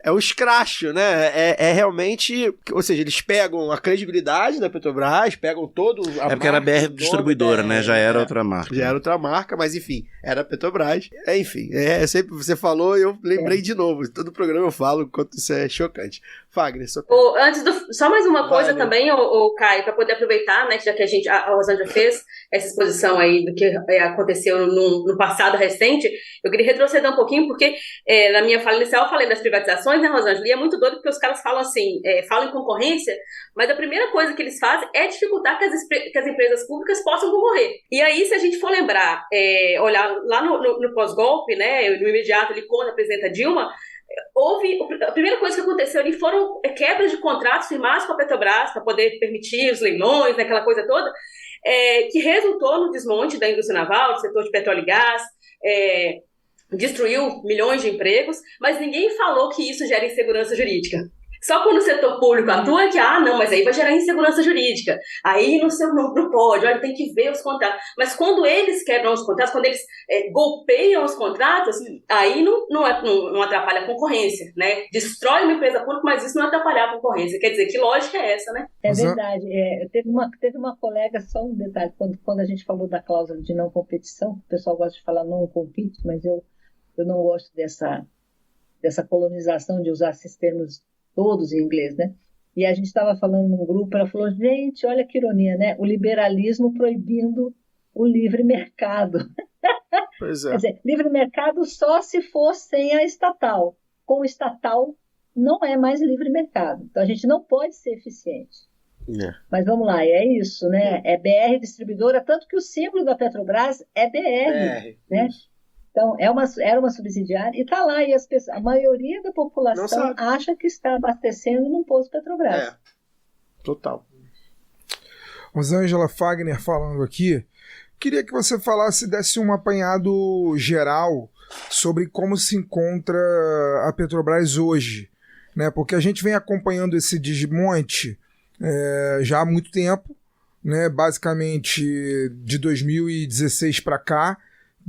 É o escracho, né? É realmente... Ou seja, eles pegam a credibilidade da Petrobras, pegam todo... Porque era BR distribuidora, né? Já era outra marca. Já era outra marca, mas enfim, era Petrobras. Enfim, sempre você falou e eu lembrei de novo. Todo programa eu falo o quanto isso é chocante. Fagner, só mais uma coisa também, Caio, para poder aproveitar, né? Já que a Rosângela fez essa exposição aí do que aconteceu no passado recente, eu queria retroceder um pouquinho, porque na minha fala inicial eu falei das privatizações, né, Rosângela? E é muito doido porque os caras falam assim, falam em concorrência, mas a primeira coisa que eles fazem é dificultar que as empresas públicas possam concorrer. E aí, se a gente for lembrar, olhar lá no pós-golpe, né, no imediato ali quando a presidenta Dilma, a primeira coisa que aconteceu ali foram quebras de contratos firmados com a Petrobras para poder permitir os leilões, né, aquela coisa toda, que resultou no desmonte da indústria naval, do setor de petróleo e gás, destruiu milhões de empregos, mas ninguém falou que isso gera insegurança jurídica. Só quando o setor público atua que, não, mas aí vai gerar insegurança jurídica. Aí não pode, olha, tem que ver os contratos. Mas quando eles quebram os contratos, quando eles golpeiam os contratos, aí não atrapalha a concorrência, né? Destrói uma empresa pública, mas isso não atrapalha a concorrência. Quer dizer, que lógica é essa, né? É verdade. Teve uma colega, só um detalhe, quando a gente falou da cláusula de não competição, o pessoal gosta de falar não compete, mas eu não gosto dessa colonização de usar esses termos todos em inglês, né? E a gente estava falando num grupo, ela falou, gente, olha que ironia, né? O liberalismo proibindo o livre mercado. Pois é. Quer dizer, livre mercado só se for sem a estatal. Com o estatal não é mais livre mercado. Então a gente não pode ser eficiente. Mas vamos lá, é isso, né? É BR distribuidora, tanto que o símbolo da Petrobras é BR, né? Isso. Então, era uma subsidiária e está lá, e a maioria da população acha que está abastecendo num posto Petrobras. Total. Rosângela, Fagner falando aqui, queria que você desse um apanhado geral sobre como se encontra a Petrobras hoje, né? Porque a gente vem acompanhando esse desmonte já há muito tempo, né? Basicamente de 2016 para cá,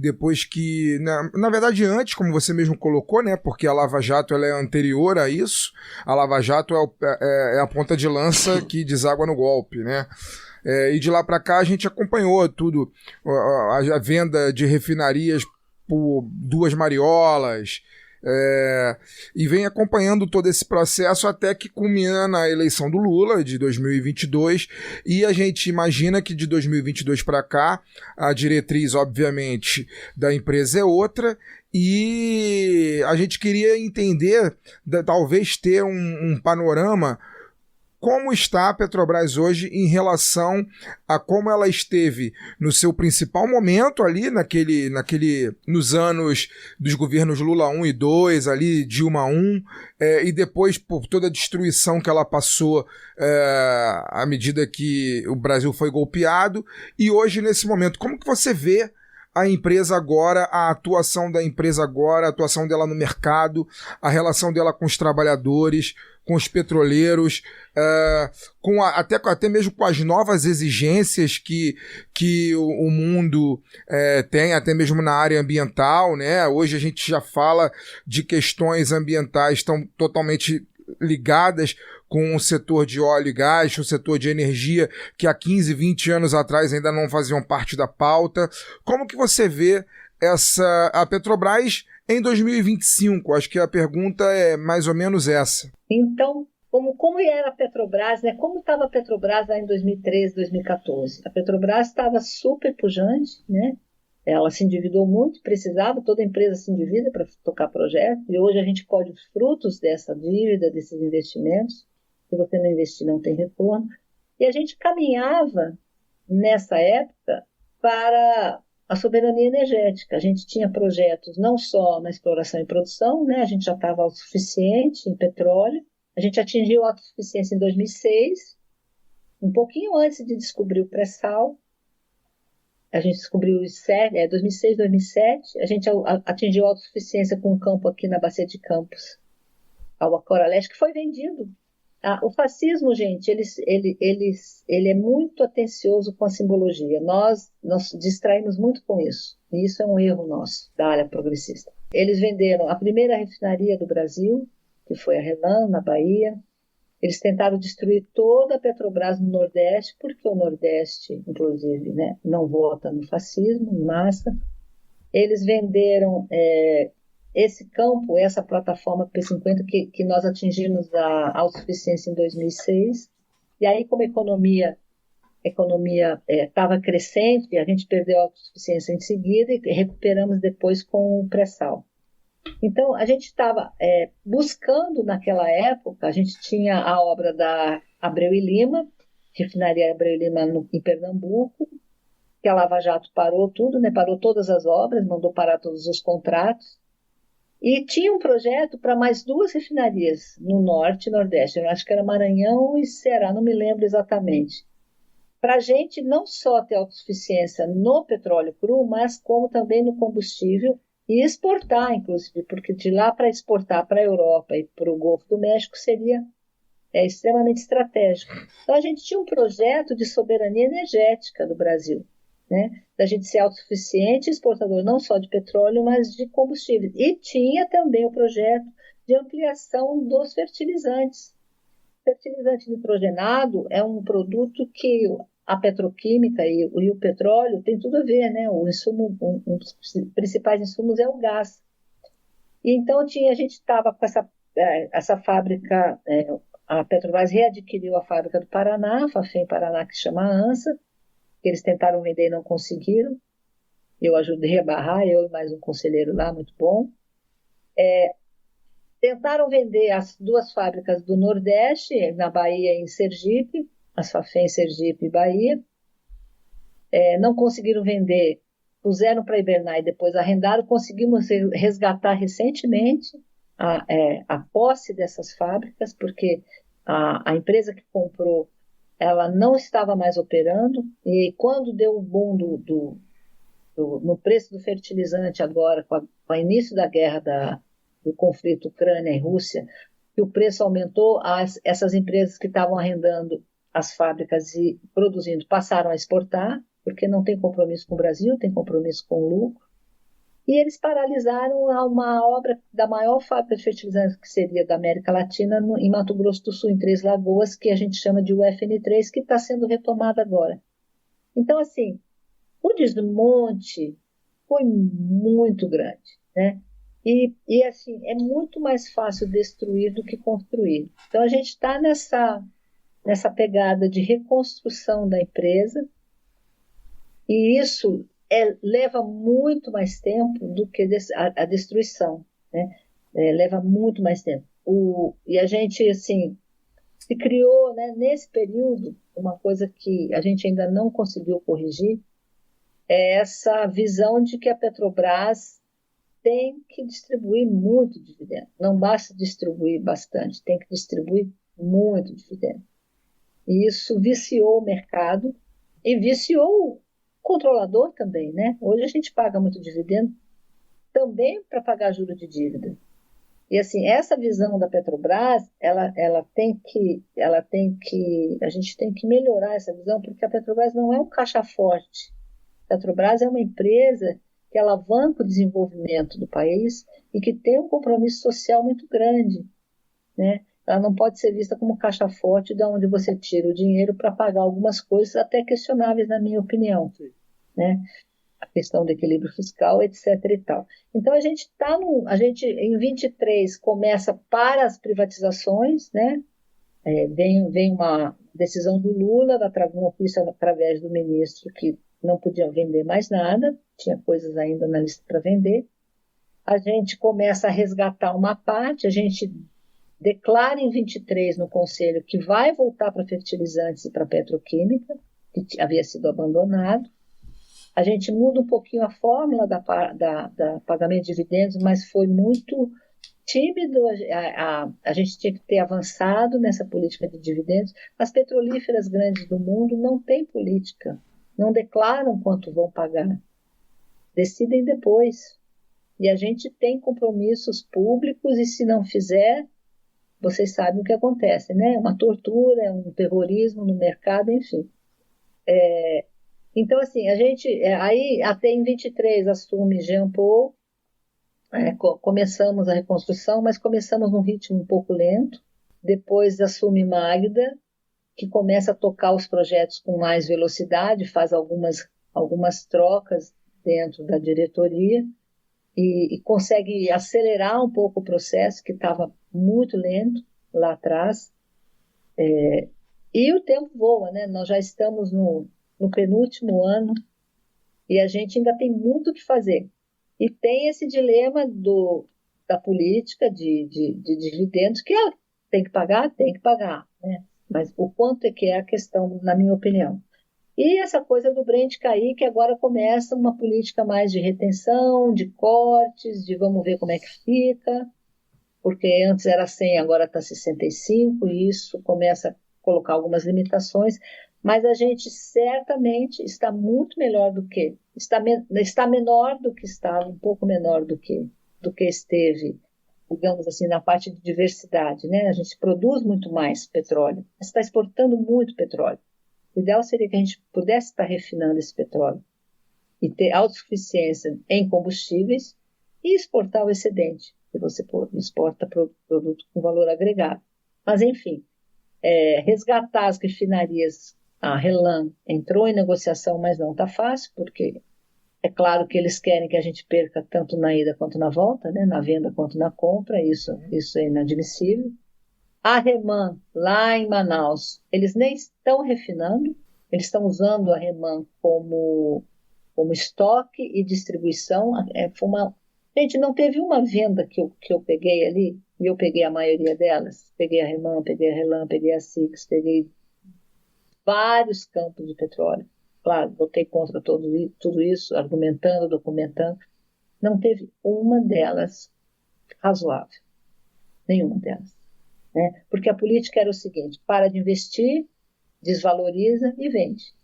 depois que, na verdade antes, como você mesmo colocou, né, porque a Lava Jato ela é anterior a isso, a Lava Jato é a ponta de lança que deságua no golpe, né, e de lá para cá a gente acompanhou tudo, a venda de refinarias por duas mariolas, e vem acompanhando todo esse processo até que culmina na eleição do Lula de 2022, e a gente imagina que de 2022 para cá a diretriz, obviamente, da empresa é outra, e a gente queria entender, talvez ter um panorama como está a Petrobras hoje em relação a como ela esteve no seu principal momento ali, nos anos dos governos Lula 1 e 2, ali Dilma 1, e depois por toda a destruição que ela passou à medida que o Brasil foi golpeado, e hoje nesse momento, como que você vê a empresa agora, a atuação da empresa agora, a atuação dela no mercado, a relação dela com os trabalhadores, com os petroleiros, até mesmo com as novas exigências que o mundo tem, até mesmo na área ambiental, né? Hoje a gente já fala de questões ambientais estão totalmente ligadas com o setor de óleo e gás, o setor de energia, que há 15, 20 anos atrás ainda não faziam parte da pauta. Como que você vê a Petrobras em 2025? Acho que a pergunta é mais ou menos essa. Então, como era a Petrobras, né? Como estava a Petrobras lá em 2013, 2014? A Petrobras estava super pujante, né? Ela se endividou muito, precisava, toda empresa se endivida para tocar projeto, e hoje a gente colhe os frutos dessa dívida, desses investimentos. Se você não investir, não tem retorno. E a gente caminhava, nessa época, para a soberania energética. A gente tinha projetos não só na exploração e produção, né? A gente já estava autossuficiente em petróleo. A gente atingiu a autossuficiência em 2006, um pouquinho antes de descobrir o pré-sal. A gente descobriu em 2006, 2007, a gente atingiu a autossuficiência com um campo aqui na Bacia de Campos, ao Albacora Leste, que foi vendido. O fascismo, gente, ele é muito atencioso com a simbologia. Nós distraímos muito com isso. E isso é um erro nosso, da área progressista. Eles venderam a primeira refinaria do Brasil, que foi a RENAM, na Bahia. Eles tentaram destruir toda a Petrobras no Nordeste, porque o Nordeste, inclusive, né, não vota no fascismo, em massa. Eles venderam esse campo, essa plataforma P50, que nós atingimos a autossuficiência em 2006. E aí, como a economia estava crescente, a gente perdeu a autossuficiência em seguida e recuperamos depois com o pré-sal. Então, a gente estava buscando naquela época, a gente tinha a obra da Abreu e Lima, refinaria Abreu e Lima em Pernambuco, que a Lava Jato parou tudo, né? Parou todas as obras, mandou parar todos os contratos, e tinha um projeto para mais 2 refinarias no Norte e Nordeste, eu acho que era Maranhão e Ceará, não me lembro exatamente, para a gente não só ter autossuficiência no petróleo cru, mas como também no combustível, e exportar, inclusive, porque de lá para exportar para a Europa e para o Golfo do México seria extremamente estratégico. Então, a gente tinha um projeto de soberania energética do Brasil, né? Da gente ser autossuficiente, exportador não só de petróleo, mas de combustíveis. E tinha também o projeto de ampliação dos fertilizantes. Fertilizante nitrogenado é um produto que a petroquímica e o petróleo tem tudo a ver, né? Um dos principais insumos é o gás. E então a gente estava com essa fábrica, a Petrobras readquiriu a fábrica do Paraná, a Fafem Paraná, que se chama ANSA, que eles tentaram vender e não conseguiram. Eu ajudei a barrar, eu e mais um conselheiro lá, muito bom. Tentaram vender as 2 fábricas do Nordeste, na Bahia e em Sergipe, as Fafem, Sergipe e Bahia. Não conseguiram vender, puseram para hibernar e depois arrendaram. Conseguimos resgatar recentemente a posse dessas fábricas, porque a empresa que comprou, ela não estava mais operando, e quando deu o boom no preço do fertilizante agora, com o início da guerra do conflito Ucrânia e Rússia, que o preço aumentou, essas empresas que estavam arrendando as fábricas e produzindo passaram a exportar, porque não tem compromisso com o Brasil, tem compromisso com o lucro. E eles paralisaram uma obra da maior fábrica de fertilizantes que seria da América Latina, em Mato Grosso do Sul, em Três Lagoas, que a gente chama de UFN3, que está sendo retomada agora. Então, assim, o desmonte foi muito grande, né? E assim, é muito mais fácil destruir do que construir. Então, a gente está nessa pegada de reconstrução da empresa, e isso leva muito mais tempo do que a destruição, né? Leva muito mais tempo. E a gente, assim, se criou, né, nesse período, uma coisa que a gente ainda não conseguiu corrigir, é essa visão de que a Petrobras tem que distribuir muito dividendo. Não basta distribuir bastante, tem que distribuir muito dividendo. E isso viciou o mercado e viciou o controlador também, né? Hoje a gente paga muito dividendo também para pagar juros de dívida. E assim, essa visão da Petrobras, a gente tem que melhorar essa visão, porque a Petrobras não é um caixa forte. A Petrobras é uma empresa que alavanca o desenvolvimento do país e que tem um compromisso social muito grande, né? Ela não pode ser vista como caixa forte de onde você tira o dinheiro para pagar algumas coisas até questionáveis, na minha opinião, né? A questão do equilíbrio fiscal, etc. e tal. Então, a gente em 23 começa para as privatizações, né? Vem uma decisão do Lula, um ofício através do ministro que não podiam vender mais nada, tinha coisas ainda na lista para vender. A gente começa a resgatar uma parte, a gente declara em 23 no Conselho que vai voltar para fertilizantes e para petroquímica, que havia sido abandonado. A gente muda um pouquinho a fórmula da pagamento de dividendos, mas foi muito tímido. A gente tinha que ter avançado nessa política de dividendos. As petrolíferas grandes do mundo não têm política não declaram quanto vão pagar, decidem depois. E a gente tem compromissos públicos e se não fizer, vocês sabem o que acontece, né? Uma tortura, um terrorismo no mercado, enfim. Então, assim, a gente, aí até em 23 assume Jean Paul, começamos a reconstrução, mas começamos num ritmo um pouco lento. Depois assume Magda, que começa a tocar os projetos com mais velocidade, faz algumas trocas dentro da diretoria e consegue acelerar um pouco o processo, que estava muito lento lá atrás. E o tempo voa, né? Nós já estamos no penúltimo ano e a gente ainda tem muito o que fazer. E tem esse dilema da política de dividendos, que tem que pagar, né? Mas o quanto é que é a questão, na minha opinião. E essa coisa do Brent cair, que agora começa uma política mais de retenção, de cortes, de vamos ver como é que fica, porque antes era 100, agora está 65, e isso começa a colocar algumas limitações, mas a gente certamente está muito melhor do que, está menor do que estava, um pouco menor do que esteve, digamos assim, na parte de diversidade, né? A gente produz muito mais petróleo, mas está exportando muito petróleo. O ideal seria que a gente pudesse estar refinando esse petróleo e ter autossuficiência em combustíveis e exportar o excedente, que você exporta produto com valor agregado. Mas, enfim, resgatar as refinarias, a RLAM entrou em negociação, mas não está fácil, porque é claro que eles querem que a gente perca tanto na ida quanto na volta, né? Na venda quanto na compra, isso é inadmissível. A REMAN, lá em Manaus, eles nem estão refinando, eles estão usando a REMAN como estoque e distribuição. Gente, não teve uma venda que eu peguei ali, e eu peguei a maioria delas. Peguei a REMAN, peguei a RELAM, peguei a SIX, peguei vários campos de petróleo. Claro, votei contra tudo isso, argumentando, documentando. Não teve uma delas razoável. Nenhuma delas. Né? Porque a política era o seguinte: para de investir, desvaloriza e vende.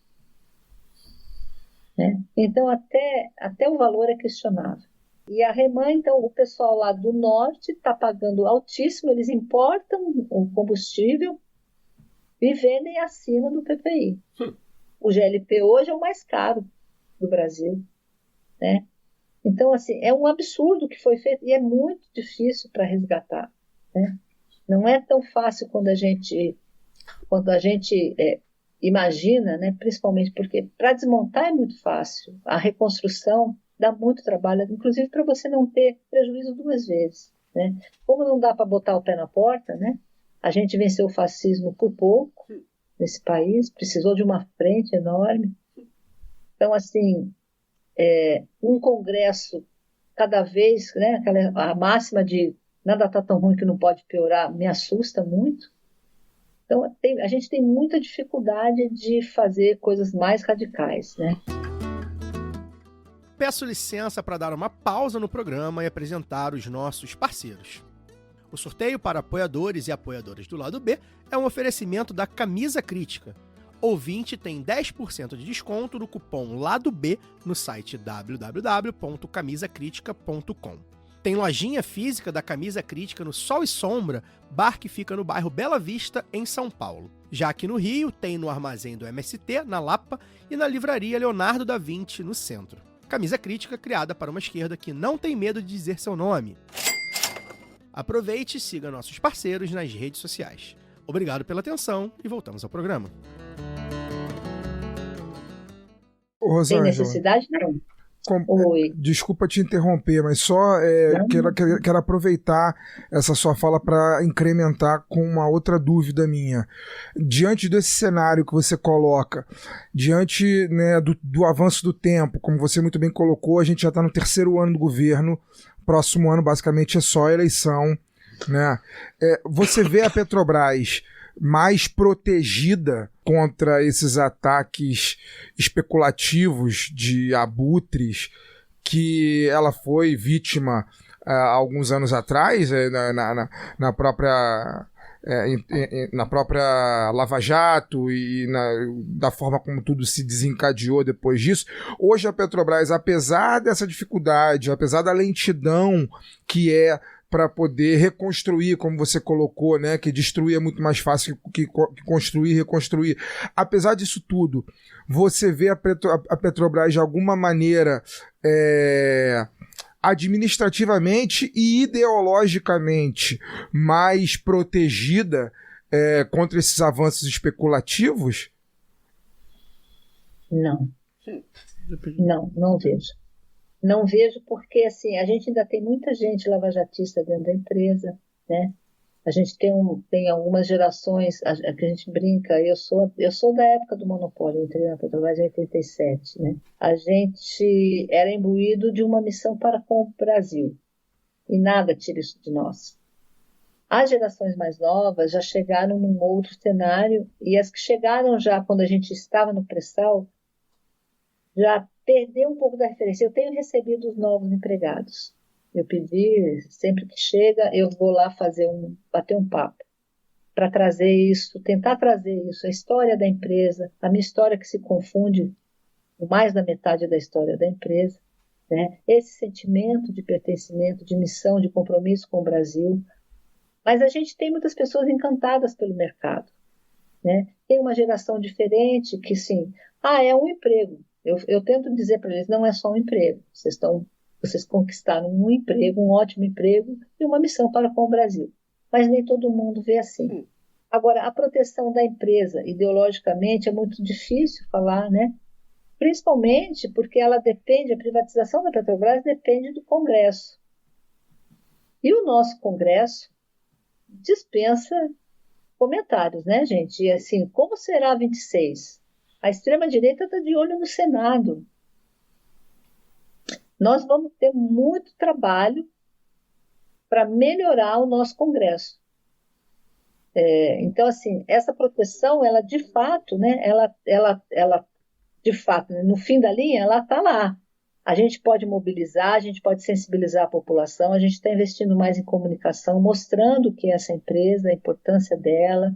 Né? Então, até o valor é questionável. E a REMAN, então, o pessoal lá do norte está pagando altíssimo, eles importam o combustível e vendem acima do PPI. O GLP hoje é o mais caro do Brasil. Né? Então, assim, é um absurdo o que foi feito e é muito difícil para resgatar. Né? Não é tão fácil quando a gente imagina, né? Principalmente porque para desmontar é muito fácil. A reconstrução dá muito trabalho, inclusive para você não ter prejuízo duas vezes. Né? Como não dá para botar o pé na porta, né? A gente venceu o fascismo por pouco nesse país, precisou de uma frente enorme. Então, assim, um congresso cada vez, né? A máxima de nada está tão ruim que não pode piorar, me assusta muito. Então, a gente tem muita dificuldade de fazer coisas mais radicais, né? Peço licença para dar uma pausa no programa e apresentar os nossos parceiros. O sorteio para apoiadores e apoiadoras do lado B é um oferecimento da Camisa Crítica. Ouvinte tem 10% de desconto no cupom Lado B no site www.camisacritica.com. Tem lojinha física da Camisa Crítica no Sol e Sombra, bar que fica no bairro Bela Vista, em São Paulo. Já aqui no Rio, tem no armazém do MST, na Lapa, e na livraria Leonardo da Vinci, no centro. Camisa Crítica criada para uma esquerda que não tem medo de dizer seu nome. Aproveite e siga nossos parceiros nas redes sociais. Obrigado pela atenção e voltamos ao programa. Tem necessidade? Não. Desculpa te interromper, mas só quero aproveitar essa sua fala para incrementar com uma outra dúvida minha. Diante desse cenário que você coloca, diante, né, do avanço do tempo, como você muito bem colocou, a gente já está no 3º ano do governo, próximo ano basicamente é só eleição. Né? Você vê a Petrobras mais protegida contra esses ataques especulativos de abutres que ela foi vítima há alguns anos atrás, na própria na própria Lava Jato e da forma como tudo se desencadeou depois disso. Hoje a Petrobras, apesar dessa dificuldade, apesar da lentidão que é para poder reconstruir, como você colocou, né, que destruir é muito mais fácil que construir e reconstruir. Apesar disso tudo, você vê a Petrobras de alguma maneira administrativamente e ideologicamente mais protegida contra esses avanços especulativos? Não. Não vejo. Não vejo porque, assim, a gente ainda tem muita gente lavajatista dentro da empresa, né? A gente tem algumas gerações, que a gente brinca, eu sou da época do monopólio, eu entrei na Petrobras em 87, né? A gente era imbuído de uma missão para com o Brasil, e nada tira isso de nós. As gerações mais novas já chegaram num outro cenário, e as que chegaram já quando a gente estava no pré-sal, já perdeu um pouco da referência. Eu tenho recebido os novos empregados. Eu pedi, sempre que chega, eu vou lá bater um papo para trazer isso, tentar trazer isso, a história da empresa, a minha história que se confunde mais da metade da história da empresa, né? Esse sentimento de pertencimento, de missão, de compromisso com o Brasil. Mas a gente tem muitas pessoas encantadas pelo mercado, né? Tem uma geração diferente que, sim, é um emprego. Eu tento dizer para eles, não é só um emprego. Vocês conquistaram um emprego, um ótimo emprego e uma missão para com o Brasil. Mas nem todo mundo vê assim. Agora, a proteção da empresa, ideologicamente, é muito difícil falar, né? Principalmente porque a privatização da Petrobras depende do Congresso. E o nosso Congresso dispensa comentários, né, gente? E assim, como será 26? A extrema-direita está de olho no Senado. Nós vamos ter muito trabalho para melhorar o nosso Congresso. Então, assim, essa proteção, ela de fato, né, de fato, no fim da linha, ela está lá. A gente pode mobilizar, a gente pode sensibilizar a população, a gente está investindo mais em comunicação, mostrando o que é essa empresa, a importância dela.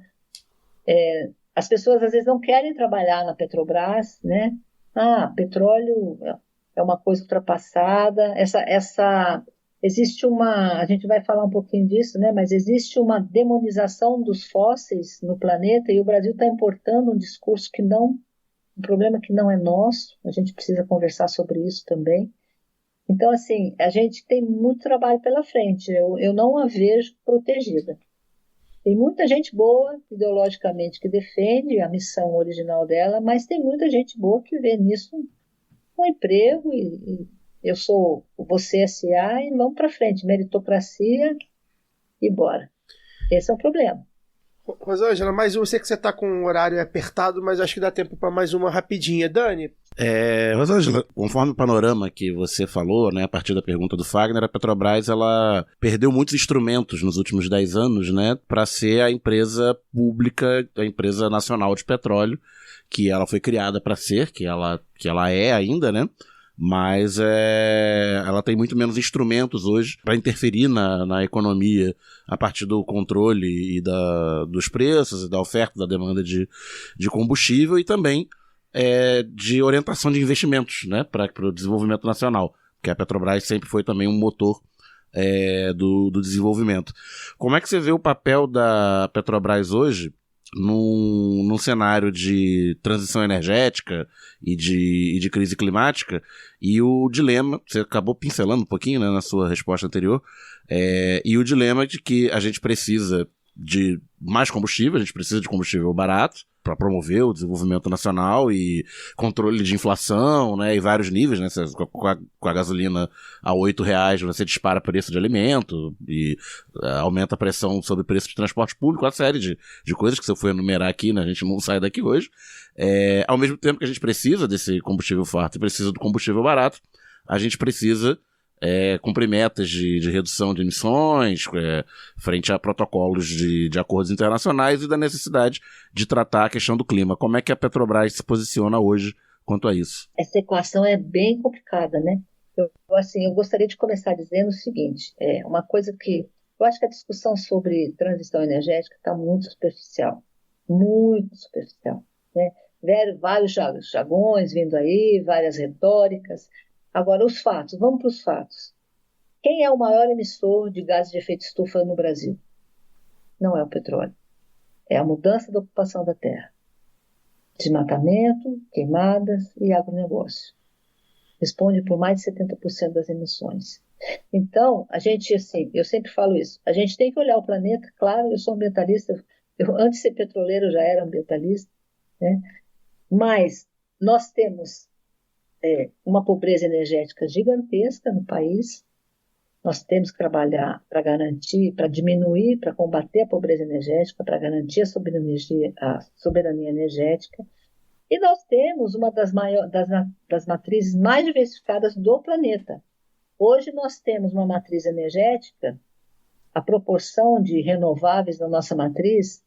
As pessoas às vezes não querem trabalhar na Petrobras, né? Petróleo é uma coisa ultrapassada. Existe a gente vai falar um pouquinho disso, né? Mas existe uma demonização dos fósseis no planeta e o Brasil está importando um discurso um problema que não é nosso. A gente precisa conversar sobre isso também. Então, assim, a gente tem muito trabalho pela frente. Eu não a vejo protegida. Tem muita gente boa, ideologicamente, que defende a missão original dela, mas tem muita gente boa que vê nisso um emprego e você SA e vamos para frente, meritocracia e bora. Esse é o problema. Rosângela, mais uma. Eu sei que você está com um horário apertado, mas acho que dá tempo para mais uma rapidinha. Dani? Rosângela, conforme o panorama que você falou, né, a partir da pergunta do Fagner, a Petrobras ela perdeu muitos instrumentos nos últimos 10 anos, né, para ser a empresa pública, a empresa nacional de petróleo, que ela foi criada para ser, que ela é ainda, né? Mas ela tem muito menos instrumentos hoje para interferir na economia a partir do controle e dos preços e da oferta, da demanda de combustível e também de orientação de investimentos, né, para o desenvolvimento nacional, porque a Petrobras sempre foi também um motor do desenvolvimento. Como é que você vê o papel da Petrobras hoje num cenário de transição energética e de crise climática, e o dilema, você acabou pincelando um pouquinho, né, na sua resposta anterior, e o dilema de que a gente precisa de mais combustível, a gente precisa de combustível barato para promover o desenvolvimento nacional e controle de inflação, né, e vários níveis, né, com a gasolina a R$8 você dispara preço de alimento e aumenta a pressão sobre o preço de transporte público, uma série de coisas que se eu for enumerar aqui, né, a gente não sai daqui hoje. Ao mesmo tempo que a gente precisa desse combustível farto e precisa do combustível barato, a gente precisa cumprir metas de redução de emissões, frente a protocolos de acordos internacionais e da necessidade de tratar a questão do clima. Como é que a Petrobras se posiciona hoje quanto a isso? Essa equação é bem complicada, né? Eu gostaria de começar dizendo o seguinte, uma coisa que Eu acho que a discussão sobre transição energética está muito superficial, né? Vários jargões vindo aí, várias retóricas. Agora, os fatos, vamos para os fatos. Quem é o maior emissor de gases de efeito estufa no Brasil? Não é o petróleo, é a mudança da ocupação da terra. Desmatamento, queimadas e agronegócio. Responde por mais de 70% das emissões. Então, a gente, assim, eu sempre falo isso, a gente tem que olhar o planeta, claro, eu sou ambientalista, antes de ser petroleiro eu já era ambientalista, né? Mas nós temos uma pobreza energética gigantesca no país, nós temos que trabalhar para garantir, para diminuir, para combater a pobreza energética, para garantir a soberania energética. E nós temos uma das matrizes mais diversificadas do planeta. Hoje nós temos uma matriz energética, a proporção de renováveis na nossa matriz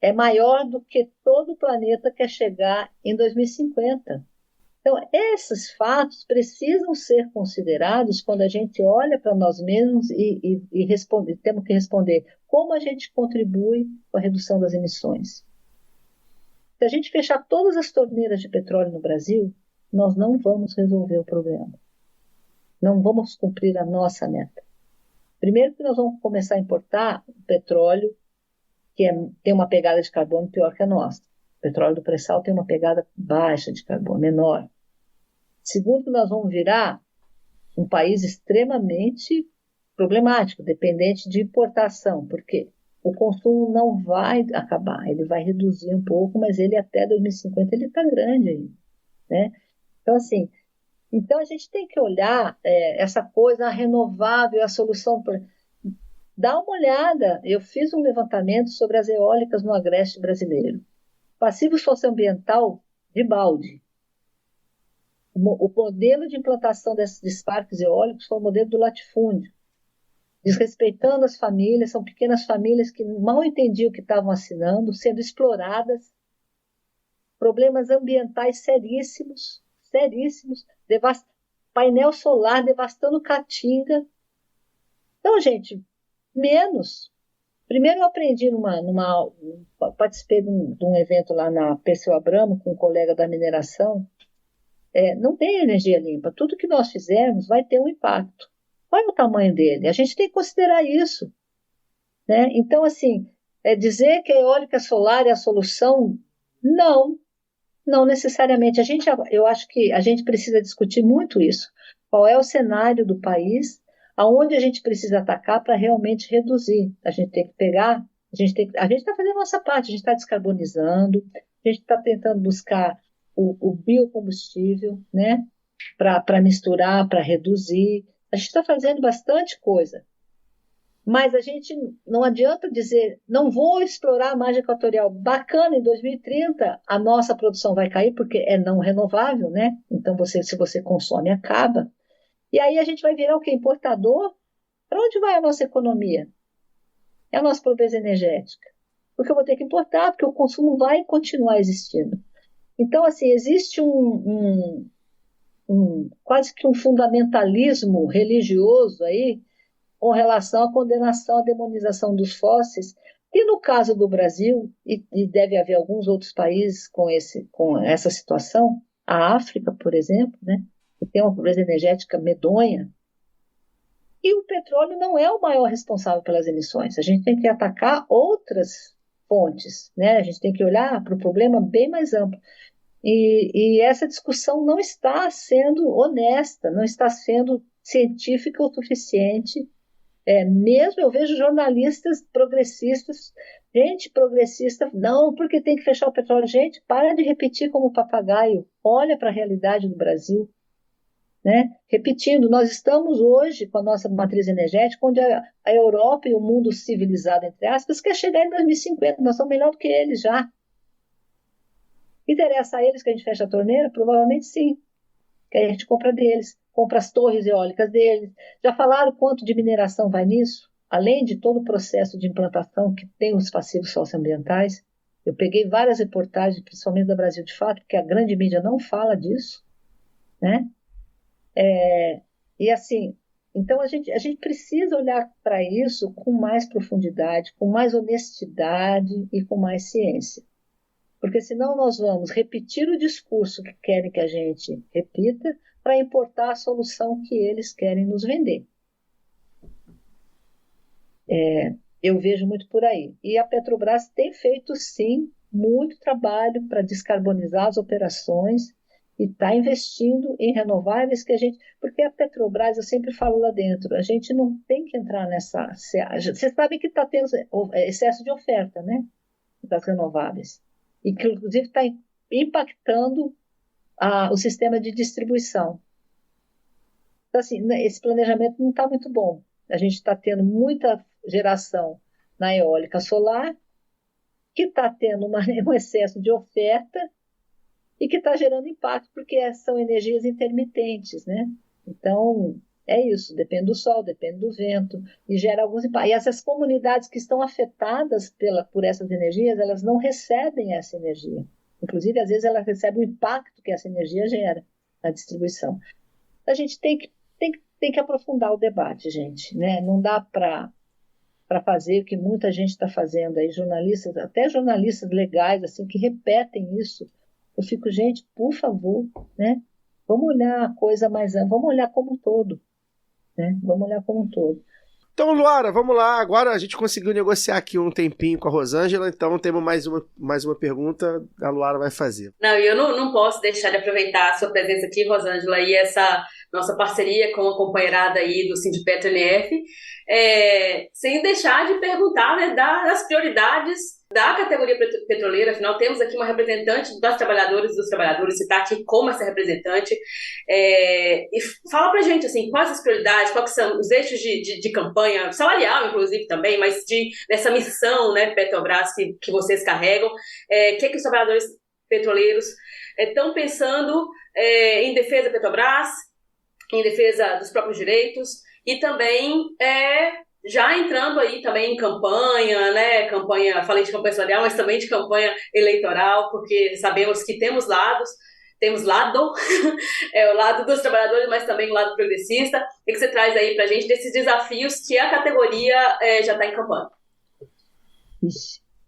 é maior do que todo o planeta quer chegar em 2050. Então, esses fatos precisam ser considerados quando a gente olha para nós mesmos e temos que responder como a gente contribui com a redução das emissões. Se a gente fechar todas as torneiras de petróleo no Brasil, nós não vamos resolver o problema. Não vamos cumprir a nossa meta. Primeiro que nós vamos começar a importar petróleo que tem uma pegada de carbono pior que a nossa. O petróleo do pré-sal tem uma pegada baixa de carbono, menor. Segundo, que nós vamos virar um país extremamente problemático, dependente de importação, porque o consumo não vai acabar, ele vai reduzir um pouco, mas ele até 2050 ele está grande aí, né? Então, assim, a gente tem que olhar essa coisa renovável, a solução... Dá uma olhada, eu fiz um levantamento sobre as eólicas no agreste brasileiro. Passivo socioambiental de balde. O modelo de implantação desses parques eólicos foi o modelo do latifúndio, desrespeitando as famílias, são pequenas famílias que mal entendiam o que estavam assinando, sendo exploradas, problemas ambientais seríssimos, painel solar devastando caatinga. Então, gente, menos. Primeiro eu aprendi participei de um evento lá na Perseu Abramo com um colega da mineração. Não tem energia limpa. Tudo que nós fizermos vai ter um impacto. Qual é o tamanho dele? A gente tem que considerar isso, né? Então, assim, dizer que a eólica solar é a solução, não necessariamente. Eu acho que a gente precisa discutir muito isso. Qual é o cenário do país, aonde a gente precisa atacar para realmente reduzir. A gente tem que pegar, a gente está fazendo a nossa parte, a gente está descarbonizando, a gente está tentando buscar o biocombustível, né, para misturar, para reduzir. A gente está fazendo bastante coisa. Mas a gente não adianta dizer, não vou explorar a margem equatorial. Bacana, em 2030 a nossa produção vai cair, porque é não renovável, né? Então, se você consome, acaba. E aí a gente vai virar o quê? Importador? Para onde vai a nossa economia? É a nossa pobreza energética. Porque eu vou ter que importar, porque o consumo vai continuar existindo. Então, assim, existe quase que um fundamentalismo religioso aí com relação à condenação, à demonização dos fósseis, e no caso do Brasil, e deve haver alguns outros países com essa situação, a África, por exemplo, né, que tem uma pobreza energética medonha, e o petróleo não é o maior responsável pelas emissões. A gente tem que atacar outras fontes, né? A gente tem que olhar para o problema bem mais amplo. E essa discussão não está sendo honesta, não está sendo científica o suficiente. Mesmo eu vejo jornalistas progressistas, gente progressista, não, porque tem que fechar o petróleo. Gente, para de repetir como papagaio, olha para a realidade do Brasil. Né? Repetindo, nós estamos hoje com a nossa matriz energética, onde a Europa e o mundo civilizado, entre aspas, quer chegar em 2050, nós somos melhor do que eles já. Interessa a eles que a gente feche a torneira? Provavelmente sim, que a gente compra deles, compra as torres eólicas deles. Já falaram quanto de mineração vai nisso? Além de todo o processo de implantação que tem os passivos socioambientais. Eu peguei várias reportagens, principalmente da Brasil de Fato, porque a grande mídia não fala disso, né? E assim, Então, a gente precisa olhar para isso com mais profundidade, com mais honestidade e com mais ciência. Porque senão nós vamos repetir o discurso que querem que a gente repita para importar a solução que eles querem nos vender. Eu vejo muito por aí. E a Petrobras tem feito, sim, muito trabalho para descarbonizar as operações e está investindo em renováveis porque a Petrobras, eu sempre falo lá dentro, a gente não tem que entrar nessa... Você sabe que está tendo excesso de oferta, né, das renováveis, e que inclusive está impactando o sistema de distribuição. Então, assim, esse planejamento não está muito bom. A gente está tendo muita geração na eólica solar, que está tendo um excesso de oferta e que está gerando impacto, porque são energias intermitentes, né? Então, é isso, depende do sol, depende do vento, e gera alguns impactos. E essas comunidades que estão afetadas por essas energias, elas não recebem essa energia. Inclusive, às vezes, elas recebem o impacto que essa energia gera na distribuição. A gente tem que aprofundar o debate, gente, né? Não dá para fazer o que muita gente está fazendo aí, jornalistas, até jornalistas legais, assim, que repetem isso. Eu fico, gente, por favor, né? Vamos olhar a coisa mais ampla, vamos olhar como um todo, né? Vamos olhar como um todo. Então, Luara, vamos lá. Agora a gente conseguiu negociar aqui um tempinho com a Rosângela, então temos mais uma pergunta, a Luara vai fazer. Não, eu não posso deixar de aproveitar a sua presença aqui, Rosângela, e essa nossa parceria com a companheirada aí do Sindipetro NF, sem deixar de perguntar, né, das prioridades da categoria petroleira. Afinal, temos aqui uma representante das trabalhadoras e dos trabalhadores, você está aqui como essa representante, e fala pra gente, assim, quais as prioridades, quais são os eixos de campanha, salarial, inclusive, também, mas dessa missão, né, Petrobras, que vocês carregam, que os trabalhadores petroleiros estão pensando em defesa da Petrobras, em defesa dos próprios direitos, e também já entrando aí também em campanha, né? Falei de campanha salarial, mas também de campanha eleitoral, porque sabemos que temos lado, o lado dos trabalhadores, mas também o lado progressista. O que você traz aí pra gente desses desafios que a categoria já está em campanha?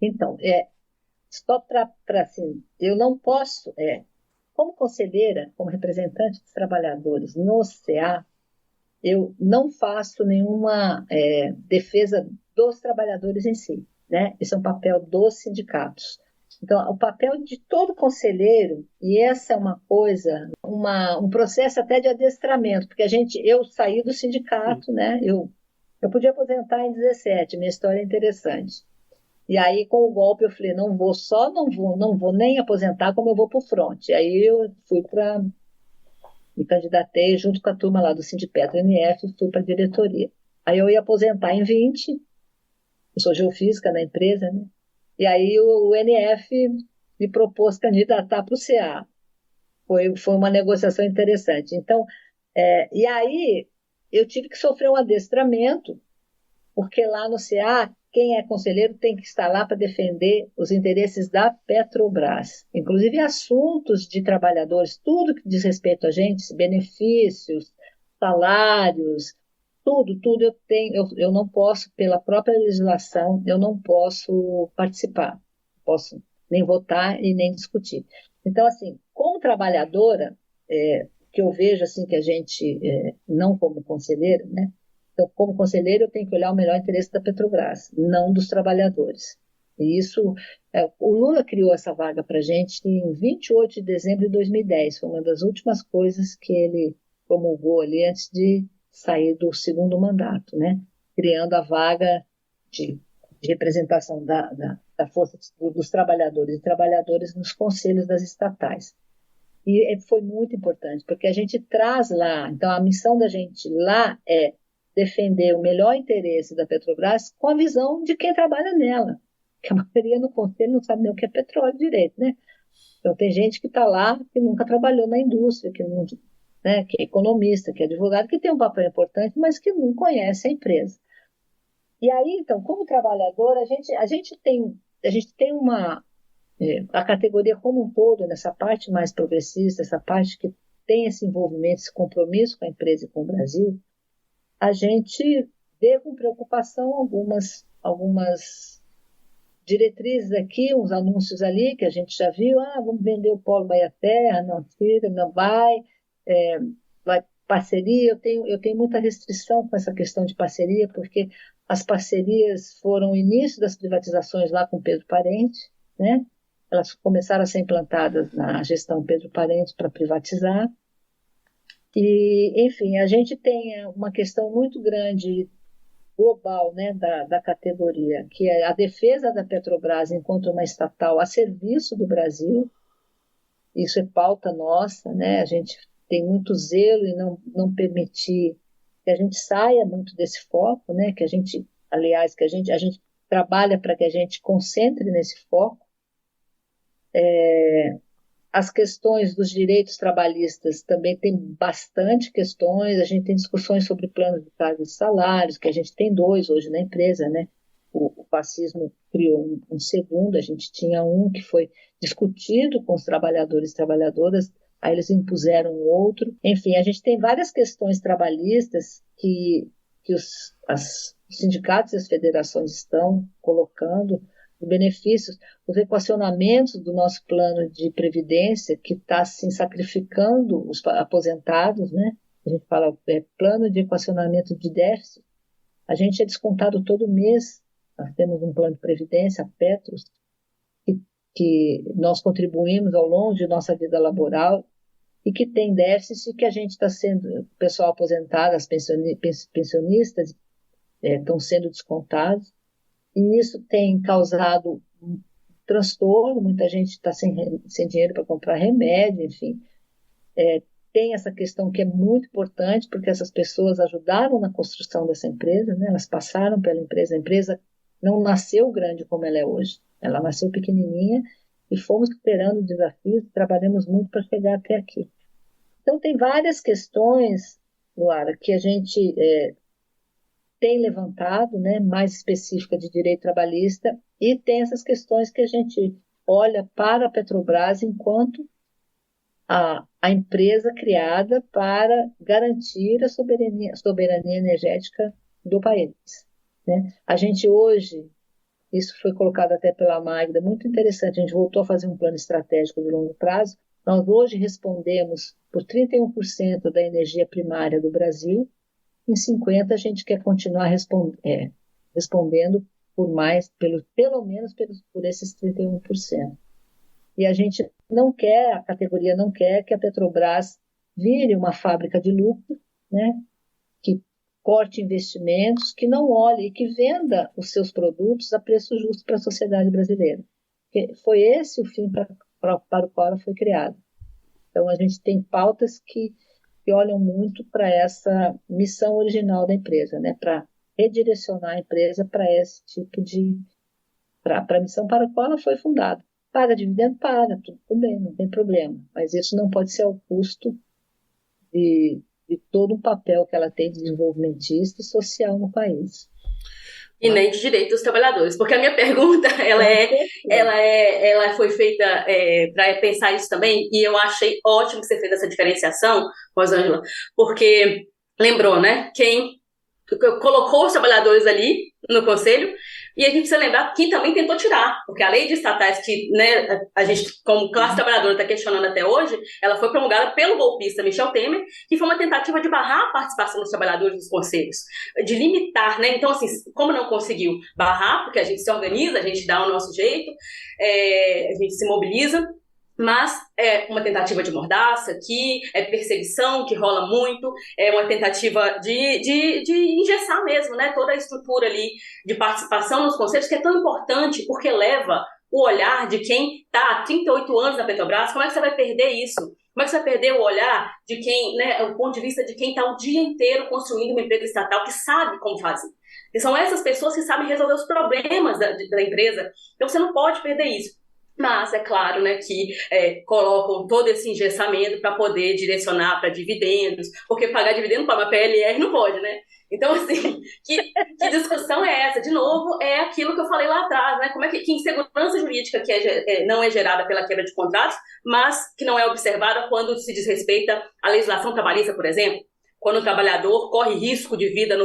Então, só para assim, eu não posso, como conselheira, como representante dos trabalhadores no CA, eu não faço nenhuma defesa dos trabalhadores em si, né? Esse é um papel dos sindicatos. Então, o papel de todo conselheiro, e essa é uma coisa, um processo até de adestramento, porque eu saí do sindicato, né? Eu podia aposentar em 17, minha história é interessante. E aí, com o golpe, eu falei, não vou nem aposentar, como eu vou para o front. Aí eu me candidatei junto com a turma lá do Sindipetro NF, fui para a diretoria. Aí eu ia aposentar em 20, eu sou geofísica na empresa, né? E aí o NF me propôs candidatar para o CA. Foi uma negociação interessante. Então, e aí eu tive que sofrer um adestramento, porque lá no CA, quem é conselheiro tem que estar lá para defender os interesses da Petrobras. Inclusive assuntos de trabalhadores, tudo que diz respeito a gente, benefícios, salários, tudo eu não posso, pela própria legislação, eu não posso participar, não posso nem votar e nem discutir. Então, assim, como trabalhadora, que eu vejo assim que a gente, não como conselheira, né? Então, como conselheiro, eu tenho que olhar o melhor interesse da Petrobras, não dos trabalhadores. E isso, o Lula criou essa vaga para a gente em 28 de dezembro de 2010, foi uma das últimas coisas que ele promulgou ali antes de sair do segundo mandato, né? Criando a vaga de representação da força dos trabalhadores e trabalhadoras nos conselhos das estatais. E foi muito importante, porque a gente traz lá, então a missão da gente lá é defender o melhor interesse da Petrobras com a visão de quem trabalha nela, que a maioria no conselho não sabe nem o que é petróleo direito, né? Então tem gente que está lá que nunca trabalhou na indústria, que é economista, que é advogado, que tem um papel importante, mas que não conhece a empresa. E aí, então, como trabalhador, a gente tem a categoria como um todo, nessa parte mais progressista, essa parte que tem esse envolvimento, esse compromisso com a empresa e com o Brasil, a gente vê com preocupação algumas diretrizes aqui, uns anúncios ali que a gente já viu, vamos vender o Polo Bahia Terra, não tira, não vai, vai parceria, eu tenho muita restrição com essa questão de parceria, porque as parcerias foram o início das privatizações lá com Pedro Parente, né? Elas começaram a ser implantadas na gestão Pedro Parente para privatizar, e, enfim, a gente tem uma questão muito grande global, né, da categoria, que é a defesa da Petrobras enquanto uma estatal a serviço do Brasil. Isso é pauta nossa, né? A gente tem muito zelo em não permitir que a gente saia muito desse foco, né? Que a gente trabalha para que a gente concentre nesse foco. As questões dos direitos trabalhistas também tem bastante questões, a gente tem discussões sobre planos de cargos e salários, que a gente tem 2 hoje na empresa, né? O fascismo criou um segundo, a gente tinha um que foi discutido com os trabalhadores e trabalhadoras, aí eles impuseram outro. Enfim, a gente tem várias questões trabalhistas que os sindicatos e as federações estão colocando, os benefícios, os equacionamentos do nosso plano de previdência, que está assim, sacrificando os aposentados, né? A gente fala plano de equacionamento de déficit, a gente é descontado todo mês, nós temos um plano de previdência, a Petros, que nós contribuímos ao longo de nossa vida laboral e que tem déficit que a gente está sendo, o pessoal aposentado, as pensionistas estão sendo descontados, e isso tem causado um transtorno, muita gente está sem dinheiro para comprar remédio, enfim. Tem essa questão que é muito importante, porque essas pessoas ajudaram na construção dessa empresa, né? Elas passaram pela empresa, a empresa não nasceu grande como ela é hoje, ela nasceu pequenininha e fomos superando desafios, trabalhamos muito para chegar até aqui. Então tem várias questões, Luara, que a gente tem levantado, né, mais específica de direito trabalhista, e tem essas questões que a gente olha para a Petrobras enquanto a empresa criada para garantir a soberania energética do país, né? A gente hoje, isso foi colocado até pela Magda, muito interessante, a gente voltou a fazer um plano estratégico de longo prazo, nós hoje respondemos por 31% da energia primária do Brasil, em 50% a gente quer continuar respondendo por mais, pelo menos por esses 31%. E a gente não quer, a categoria não quer que a Petrobras vire uma fábrica de lucro, né? Que corte investimentos, que não olhe e que venda os seus produtos a preço justo para a sociedade brasileira. Porque foi esse o fim para o qual ela foi criada. Então, a gente tem pautas que olham muito para essa missão original da empresa, né? Para redirecionar a empresa para esse tipo para a missão para a qual ela foi fundada. Paga dividendo? Paga, tudo bem, não tem problema. Mas isso não pode ser ao custo de todo o papel que ela tem de desenvolvimentista e social no país. E nem de direito dos trabalhadores, porque a minha pergunta, ela foi feita para pensar isso também, e eu achei ótimo que você fez essa diferenciação, Rosângela, porque lembrou, né, quem colocou os trabalhadores ali no conselho, e a gente precisa lembrar quem também tentou tirar, porque a lei de estatais que, né, a gente, como classe trabalhadora, está questionando até hoje, ela foi promulgada pelo golpista Michel Temer, que foi uma tentativa de barrar a participação dos trabalhadores nos conselhos, de limitar, né? Então, assim, como não conseguiu barrar, porque a gente se organiza, a gente dá o nosso jeito, a gente se mobiliza, mas é uma tentativa de mordaça aqui, é perseguição que rola muito, é uma tentativa de engessar mesmo, né, toda a estrutura ali de participação nos conselhos, que é tão importante porque leva o olhar de quem está há 38 anos na Petrobras. Como é que você vai perder isso? Como é que você vai perder o olhar de quem, né, o ponto de vista de quem está o dia inteiro construindo uma empresa estatal que sabe como fazer? E são essas pessoas que sabem resolver os problemas da empresa, então você não pode perder isso. Mas é claro, né, que colocam todo esse engessamento para poder direcionar para dividendos, porque pagar dividendo para uma PLR não pode, né? Então, assim, que discussão é essa? De novo, é aquilo que eu falei lá atrás, né? Como é que insegurança jurídica que não é gerada pela quebra de contratos, mas que não é observada quando se desrespeita a legislação trabalhista, por exemplo? quando o trabalhador corre risco de vida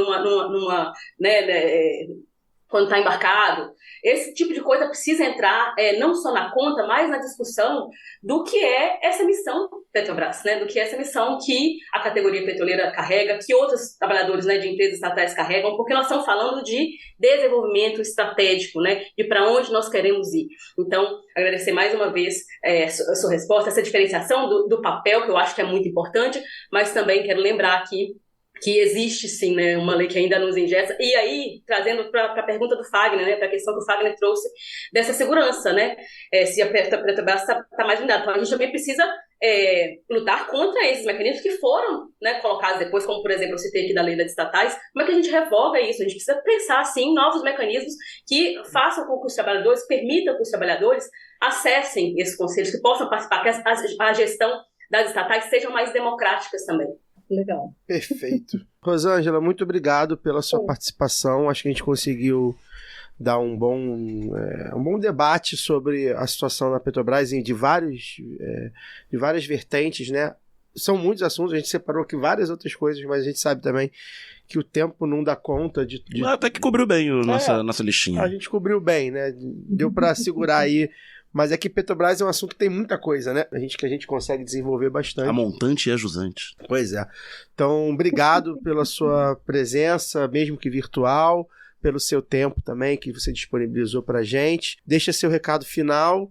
quando está embarcado. Esse tipo de coisa precisa entrar não só na conta, mas na discussão do que é essa missão Petrobras, né? Do que é essa missão que a categoria petroleira carrega, que outros trabalhadores, né, de empresas estatais carregam, porque nós estamos falando de desenvolvimento estratégico, né, de para onde nós queremos ir. Então, agradecer mais uma vez a sua resposta, essa diferenciação do papel, que eu acho que é muito importante, mas também quero lembrar aqui que existe, sim, né, uma lei que ainda nos engessa. E aí, trazendo para a pergunta do Fagner, né, para a questão que o Fagner trouxe dessa segurança, né, se a Petrobras está mais blindada. Então, a gente também precisa lutar contra esses mecanismos que foram, né, colocados depois, como, por exemplo, eu citei aqui da lei das estatais. Como é que a gente revoga isso? A gente precisa pensar, sim, em novos mecanismos que façam com que os trabalhadores, permitam que os trabalhadores acessem esses conselhos, que possam participar, que a gestão das estatais sejam mais democráticas também. Legal. Perfeito. Rosângela, muito obrigado pela sua participação. Acho que a gente conseguiu dar um bom debate sobre a situação na Petrobras de várias vertentes, né? São muitos assuntos, a gente separou aqui várias outras coisas, mas a gente sabe também que o tempo não dá conta de... Até que cobriu bem nossa listinha. A gente cobriu bem, né? Deu para segurar aí. Mas é que Petrobras é um assunto que tem muita coisa, né? Que a gente consegue desenvolver bastante. A montante e a jusante. Pois é. Então, obrigado pela sua presença, mesmo que virtual, pelo seu tempo também, que você disponibilizou pra gente. Deixa seu recado final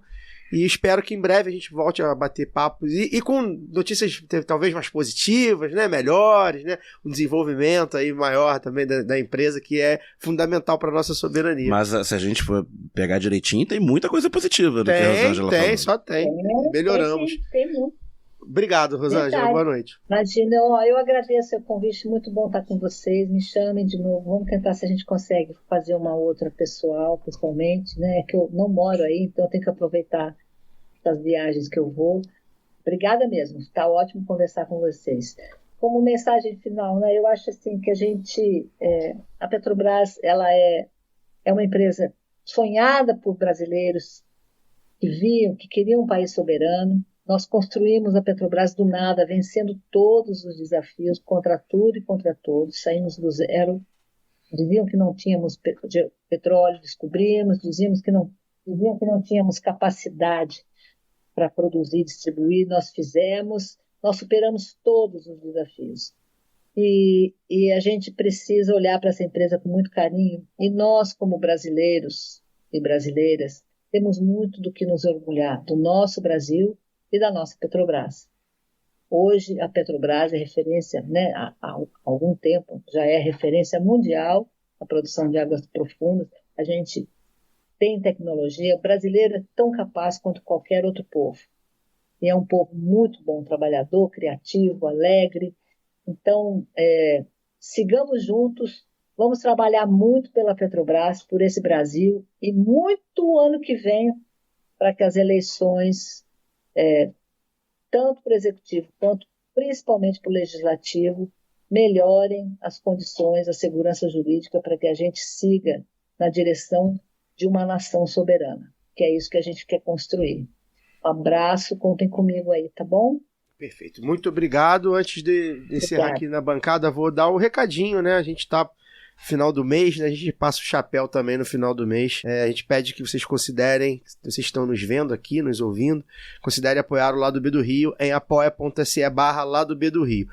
e espero que em breve a gente volte a bater papos e com notícias talvez mais positivas, né? Melhores, né? Um desenvolvimento aí maior também da empresa, que é fundamental para nossa soberania. Mas se a gente for pegar direitinho, tem muita coisa positiva do que a Rosângela falou. Só tem. Melhoramos. Tem muito. Obrigado, Rosângela. Boa noite. Imagina, eu agradeço o convite, muito bom estar com vocês. Me chamem de novo, vamos tentar se a gente consegue fazer uma outra pessoalmente, né? Que eu não moro aí, então eu tenho que aproveitar das viagens que eu vou. Obrigada mesmo, está ótimo conversar com vocês. Como mensagem final, né? Eu acho assim que a Petrobras, ela é uma empresa sonhada por brasileiros que queriam um país soberano. Nós construímos a Petrobras do nada, vencendo todos os desafios, contra tudo e contra todos. Saímos do zero. Diziam que não tínhamos petróleo, descobrimos. Diziam que não tínhamos capacidade para produzir e distribuir. Nós fizemos. Nós superamos todos os desafios. E a gente precisa olhar para essa empresa com muito carinho. E nós, como brasileiros e brasileiras, temos muito do que nos orgulhar do nosso Brasil e da nossa Petrobras. Hoje a Petrobras é referência, né, há algum tempo, já é referência mundial na produção de águas profundas. A gente tem tecnologia, o brasileiro é tão capaz quanto qualquer outro povo. E é um povo muito bom, trabalhador, criativo, alegre. Então, sigamos juntos, vamos trabalhar muito pela Petrobras, por esse Brasil, e muito ano que vem, para que as eleições, tanto para o Executivo quanto principalmente para o Legislativo, melhorem as condições, a segurança jurídica, para que a gente siga na direção de uma nação soberana, que é isso que a gente quer construir. Um abraço, contem comigo aí, tá bom? Perfeito, muito obrigado. Antes de encerrar aqui na bancada, vou dar um recadinho, né? A gente tá final do mês, né? A gente passa o chapéu também no final do mês. A gente pede que vocês considerem, vocês estão nos vendo aqui, nos ouvindo, considerem apoiar o Lado B do Rio em apoia.se/Lado B do Rio.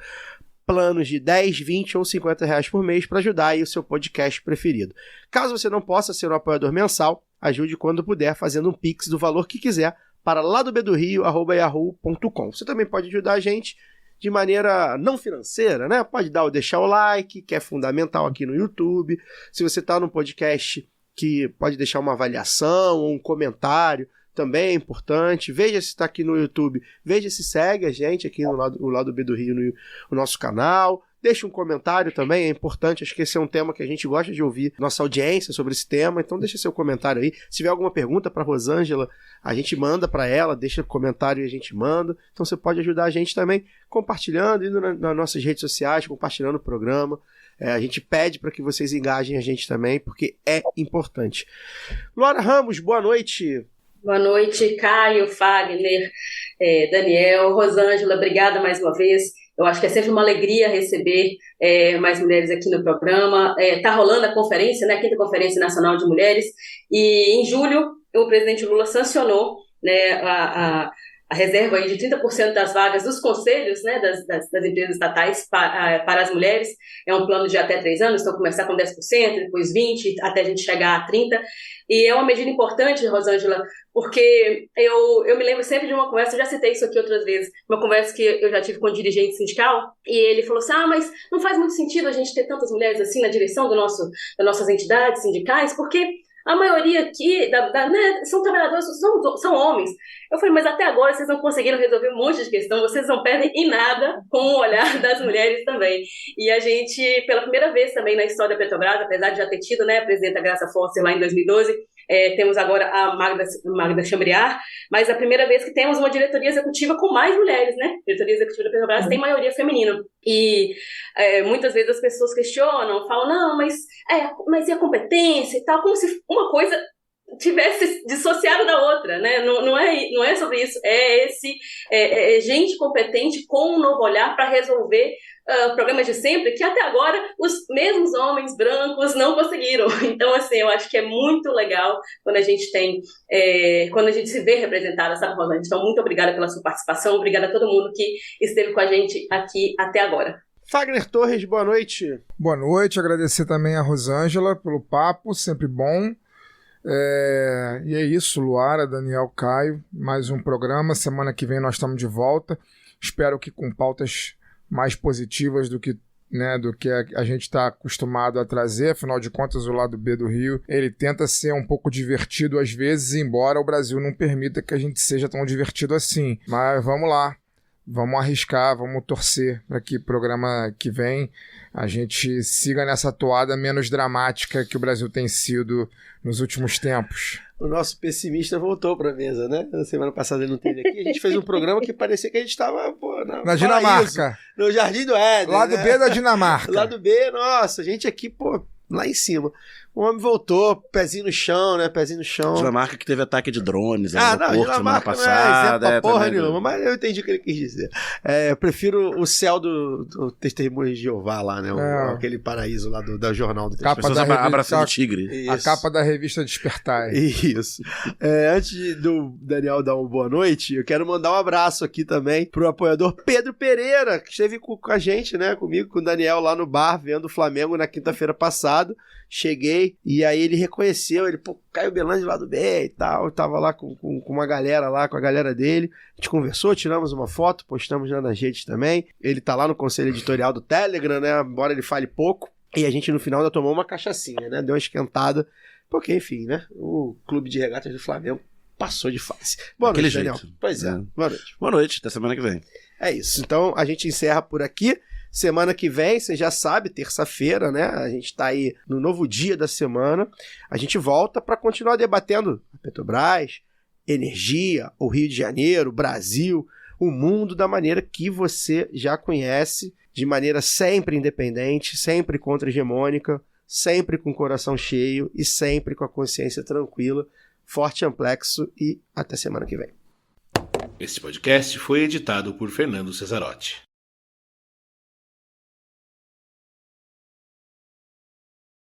Planos de 10, 20 ou 50 reais por mês para ajudar aí o seu podcast preferido. Caso você não possa ser um apoiador mensal, ajude quando puder fazendo um pix do valor que quiser para ladobedorio@yahoo.com. Você também pode ajudar a gente de maneira não financeira, né? Pode deixar o like, que é fundamental aqui no YouTube. Se você está no podcast, que pode deixar uma avaliação ou um comentário, também é importante. Veja se está aqui no YouTube, veja se segue a gente aqui no Lado B do Rio, no nosso canal. Deixe um comentário também, é importante, acho que esse é um tema que a gente gosta de ouvir, nossa audiência sobre esse tema, então deixa seu comentário aí. Se tiver alguma pergunta para Rosângela, a gente manda para ela, deixa comentário e a gente manda. Então você pode ajudar a gente também compartilhando, indo nas nossas redes sociais, compartilhando o programa. A gente pede para que vocês engajem a gente também, porque é importante. Laura Ramos, boa noite. Boa noite, Caio, Fagner, Daniel, Rosângela, obrigada mais uma vez. Eu acho que é sempre uma alegria receber mais mulheres aqui no programa. Está rolando a conferência, né, a 5ª Conferência Nacional de Mulheres, e em julho o presidente Lula sancionou, né, a reserva aí de 30% das vagas dos conselhos, né, das empresas estatais para as mulheres. É um plano de até 3 anos, então começar com 10%, depois 20%, até a gente chegar a 30%. E é uma medida importante, Rosângela, porque eu me lembro sempre de uma conversa, eu já citei isso aqui outras vezes, uma conversa que eu já tive com um dirigente sindical, e ele falou assim, mas não faz muito sentido a gente ter tantas mulheres assim na direção das nossas entidades sindicais, porque a maioria aqui né, são trabalhadores, são homens. Eu falei, mas até agora vocês não conseguiram resolver um monte de questão, vocês não perdem em nada com o olhar das mulheres também. E a gente, pela primeira vez também na história da Petrobras, apesar de já ter tido, né, a presidenta Graça Foster lá em 2012, temos agora a Magda Chambriard, mas a primeira vez que temos uma diretoria executiva com mais mulheres, né? A diretoria executiva da Petrobras tem maioria feminina. E muitas vezes as pessoas questionam, falam, não, mas e a competência e tal, como se uma coisa tivesse dissociado da outra, né? Não é sobre isso, é gente competente com um novo olhar para resolver problemas de sempre que até agora os mesmos homens brancos não conseguiram. Então, assim, eu acho que é muito legal quando a gente quando a gente se vê representada, sabe, Rosângela? Então, muito obrigada pela sua participação, obrigada a todo mundo que esteve com a gente aqui até agora. Fagner Torres, boa noite. Boa noite, agradecer também a Rosângela pelo papo, sempre bom. E é isso, Luara, Daniel, Caio, mais um programa. Semana que vem nós estamos de volta. Espero que com pautas mais positivas do que a gente está acostumado a trazer. Afinal de contas, o lado B do Rio, ele tenta ser um pouco divertido às vezes, embora o Brasil não permita que a gente seja tão divertido assim. Mas vamos lá, vamos arriscar, vamos torcer para que o programa que vem a gente siga nessa toada menos dramática que o Brasil tem sido nos últimos tempos. O nosso pessimista voltou pra mesa, né? Na semana passada ele não teve aqui. A gente fez um programa que parecia que a gente estava na Dinamarca. No Jardim do Éden. Lado B da Dinamarca. Lado B, nossa, a gente aqui, lá em cima. O homem voltou, pezinho no chão, né? Pezinho no chão. Dinamarca que teve ataque de drones no aeroporto semana passada. Não é porra nenhuma, mas eu entendi o que ele quis dizer. Eu prefiro o céu do Testemunho de Jeová lá, né? Aquele paraíso lá do jornal do Testemunho. Abraçando o tigre. Isso. A capa da revista Despertar. Isso. Antes do Daniel dar uma boa noite, eu quero mandar um abraço aqui também pro apoiador Pedro Pereira, que esteve com a gente, né? Comigo, com o Daniel lá no bar, vendo o Flamengo na quinta-feira passada. Cheguei, e aí ele reconheceu, Caio Belandi lá do B e tal, eu tava lá com uma galera lá, com a galera dele, a gente conversou, tiramos uma foto, postamos lá nas redes também, ele tá lá no conselho editorial do Telegram, né, embora ele fale pouco, e a gente no final ainda tomou uma cachaçinha, né, deu uma esquentada, porque enfim, né, o clube de regatas do Flamengo passou de fase. Boa noite, Daniel. Pois é, boa noite. Boa noite, até semana que vem. É isso, então a gente encerra por aqui. Semana que vem, você já sabe, terça-feira, né? A gente tá aí no novo dia da semana. A gente volta para continuar debatendo a Petrobras, energia, o Rio de Janeiro, o Brasil, o mundo da maneira que você já conhece, de maneira sempre independente, sempre contra-hegemônica, sempre com o coração cheio e sempre com a consciência tranquila. Forte amplexo e até semana que vem. Este podcast foi editado por Fernando Cesarotti.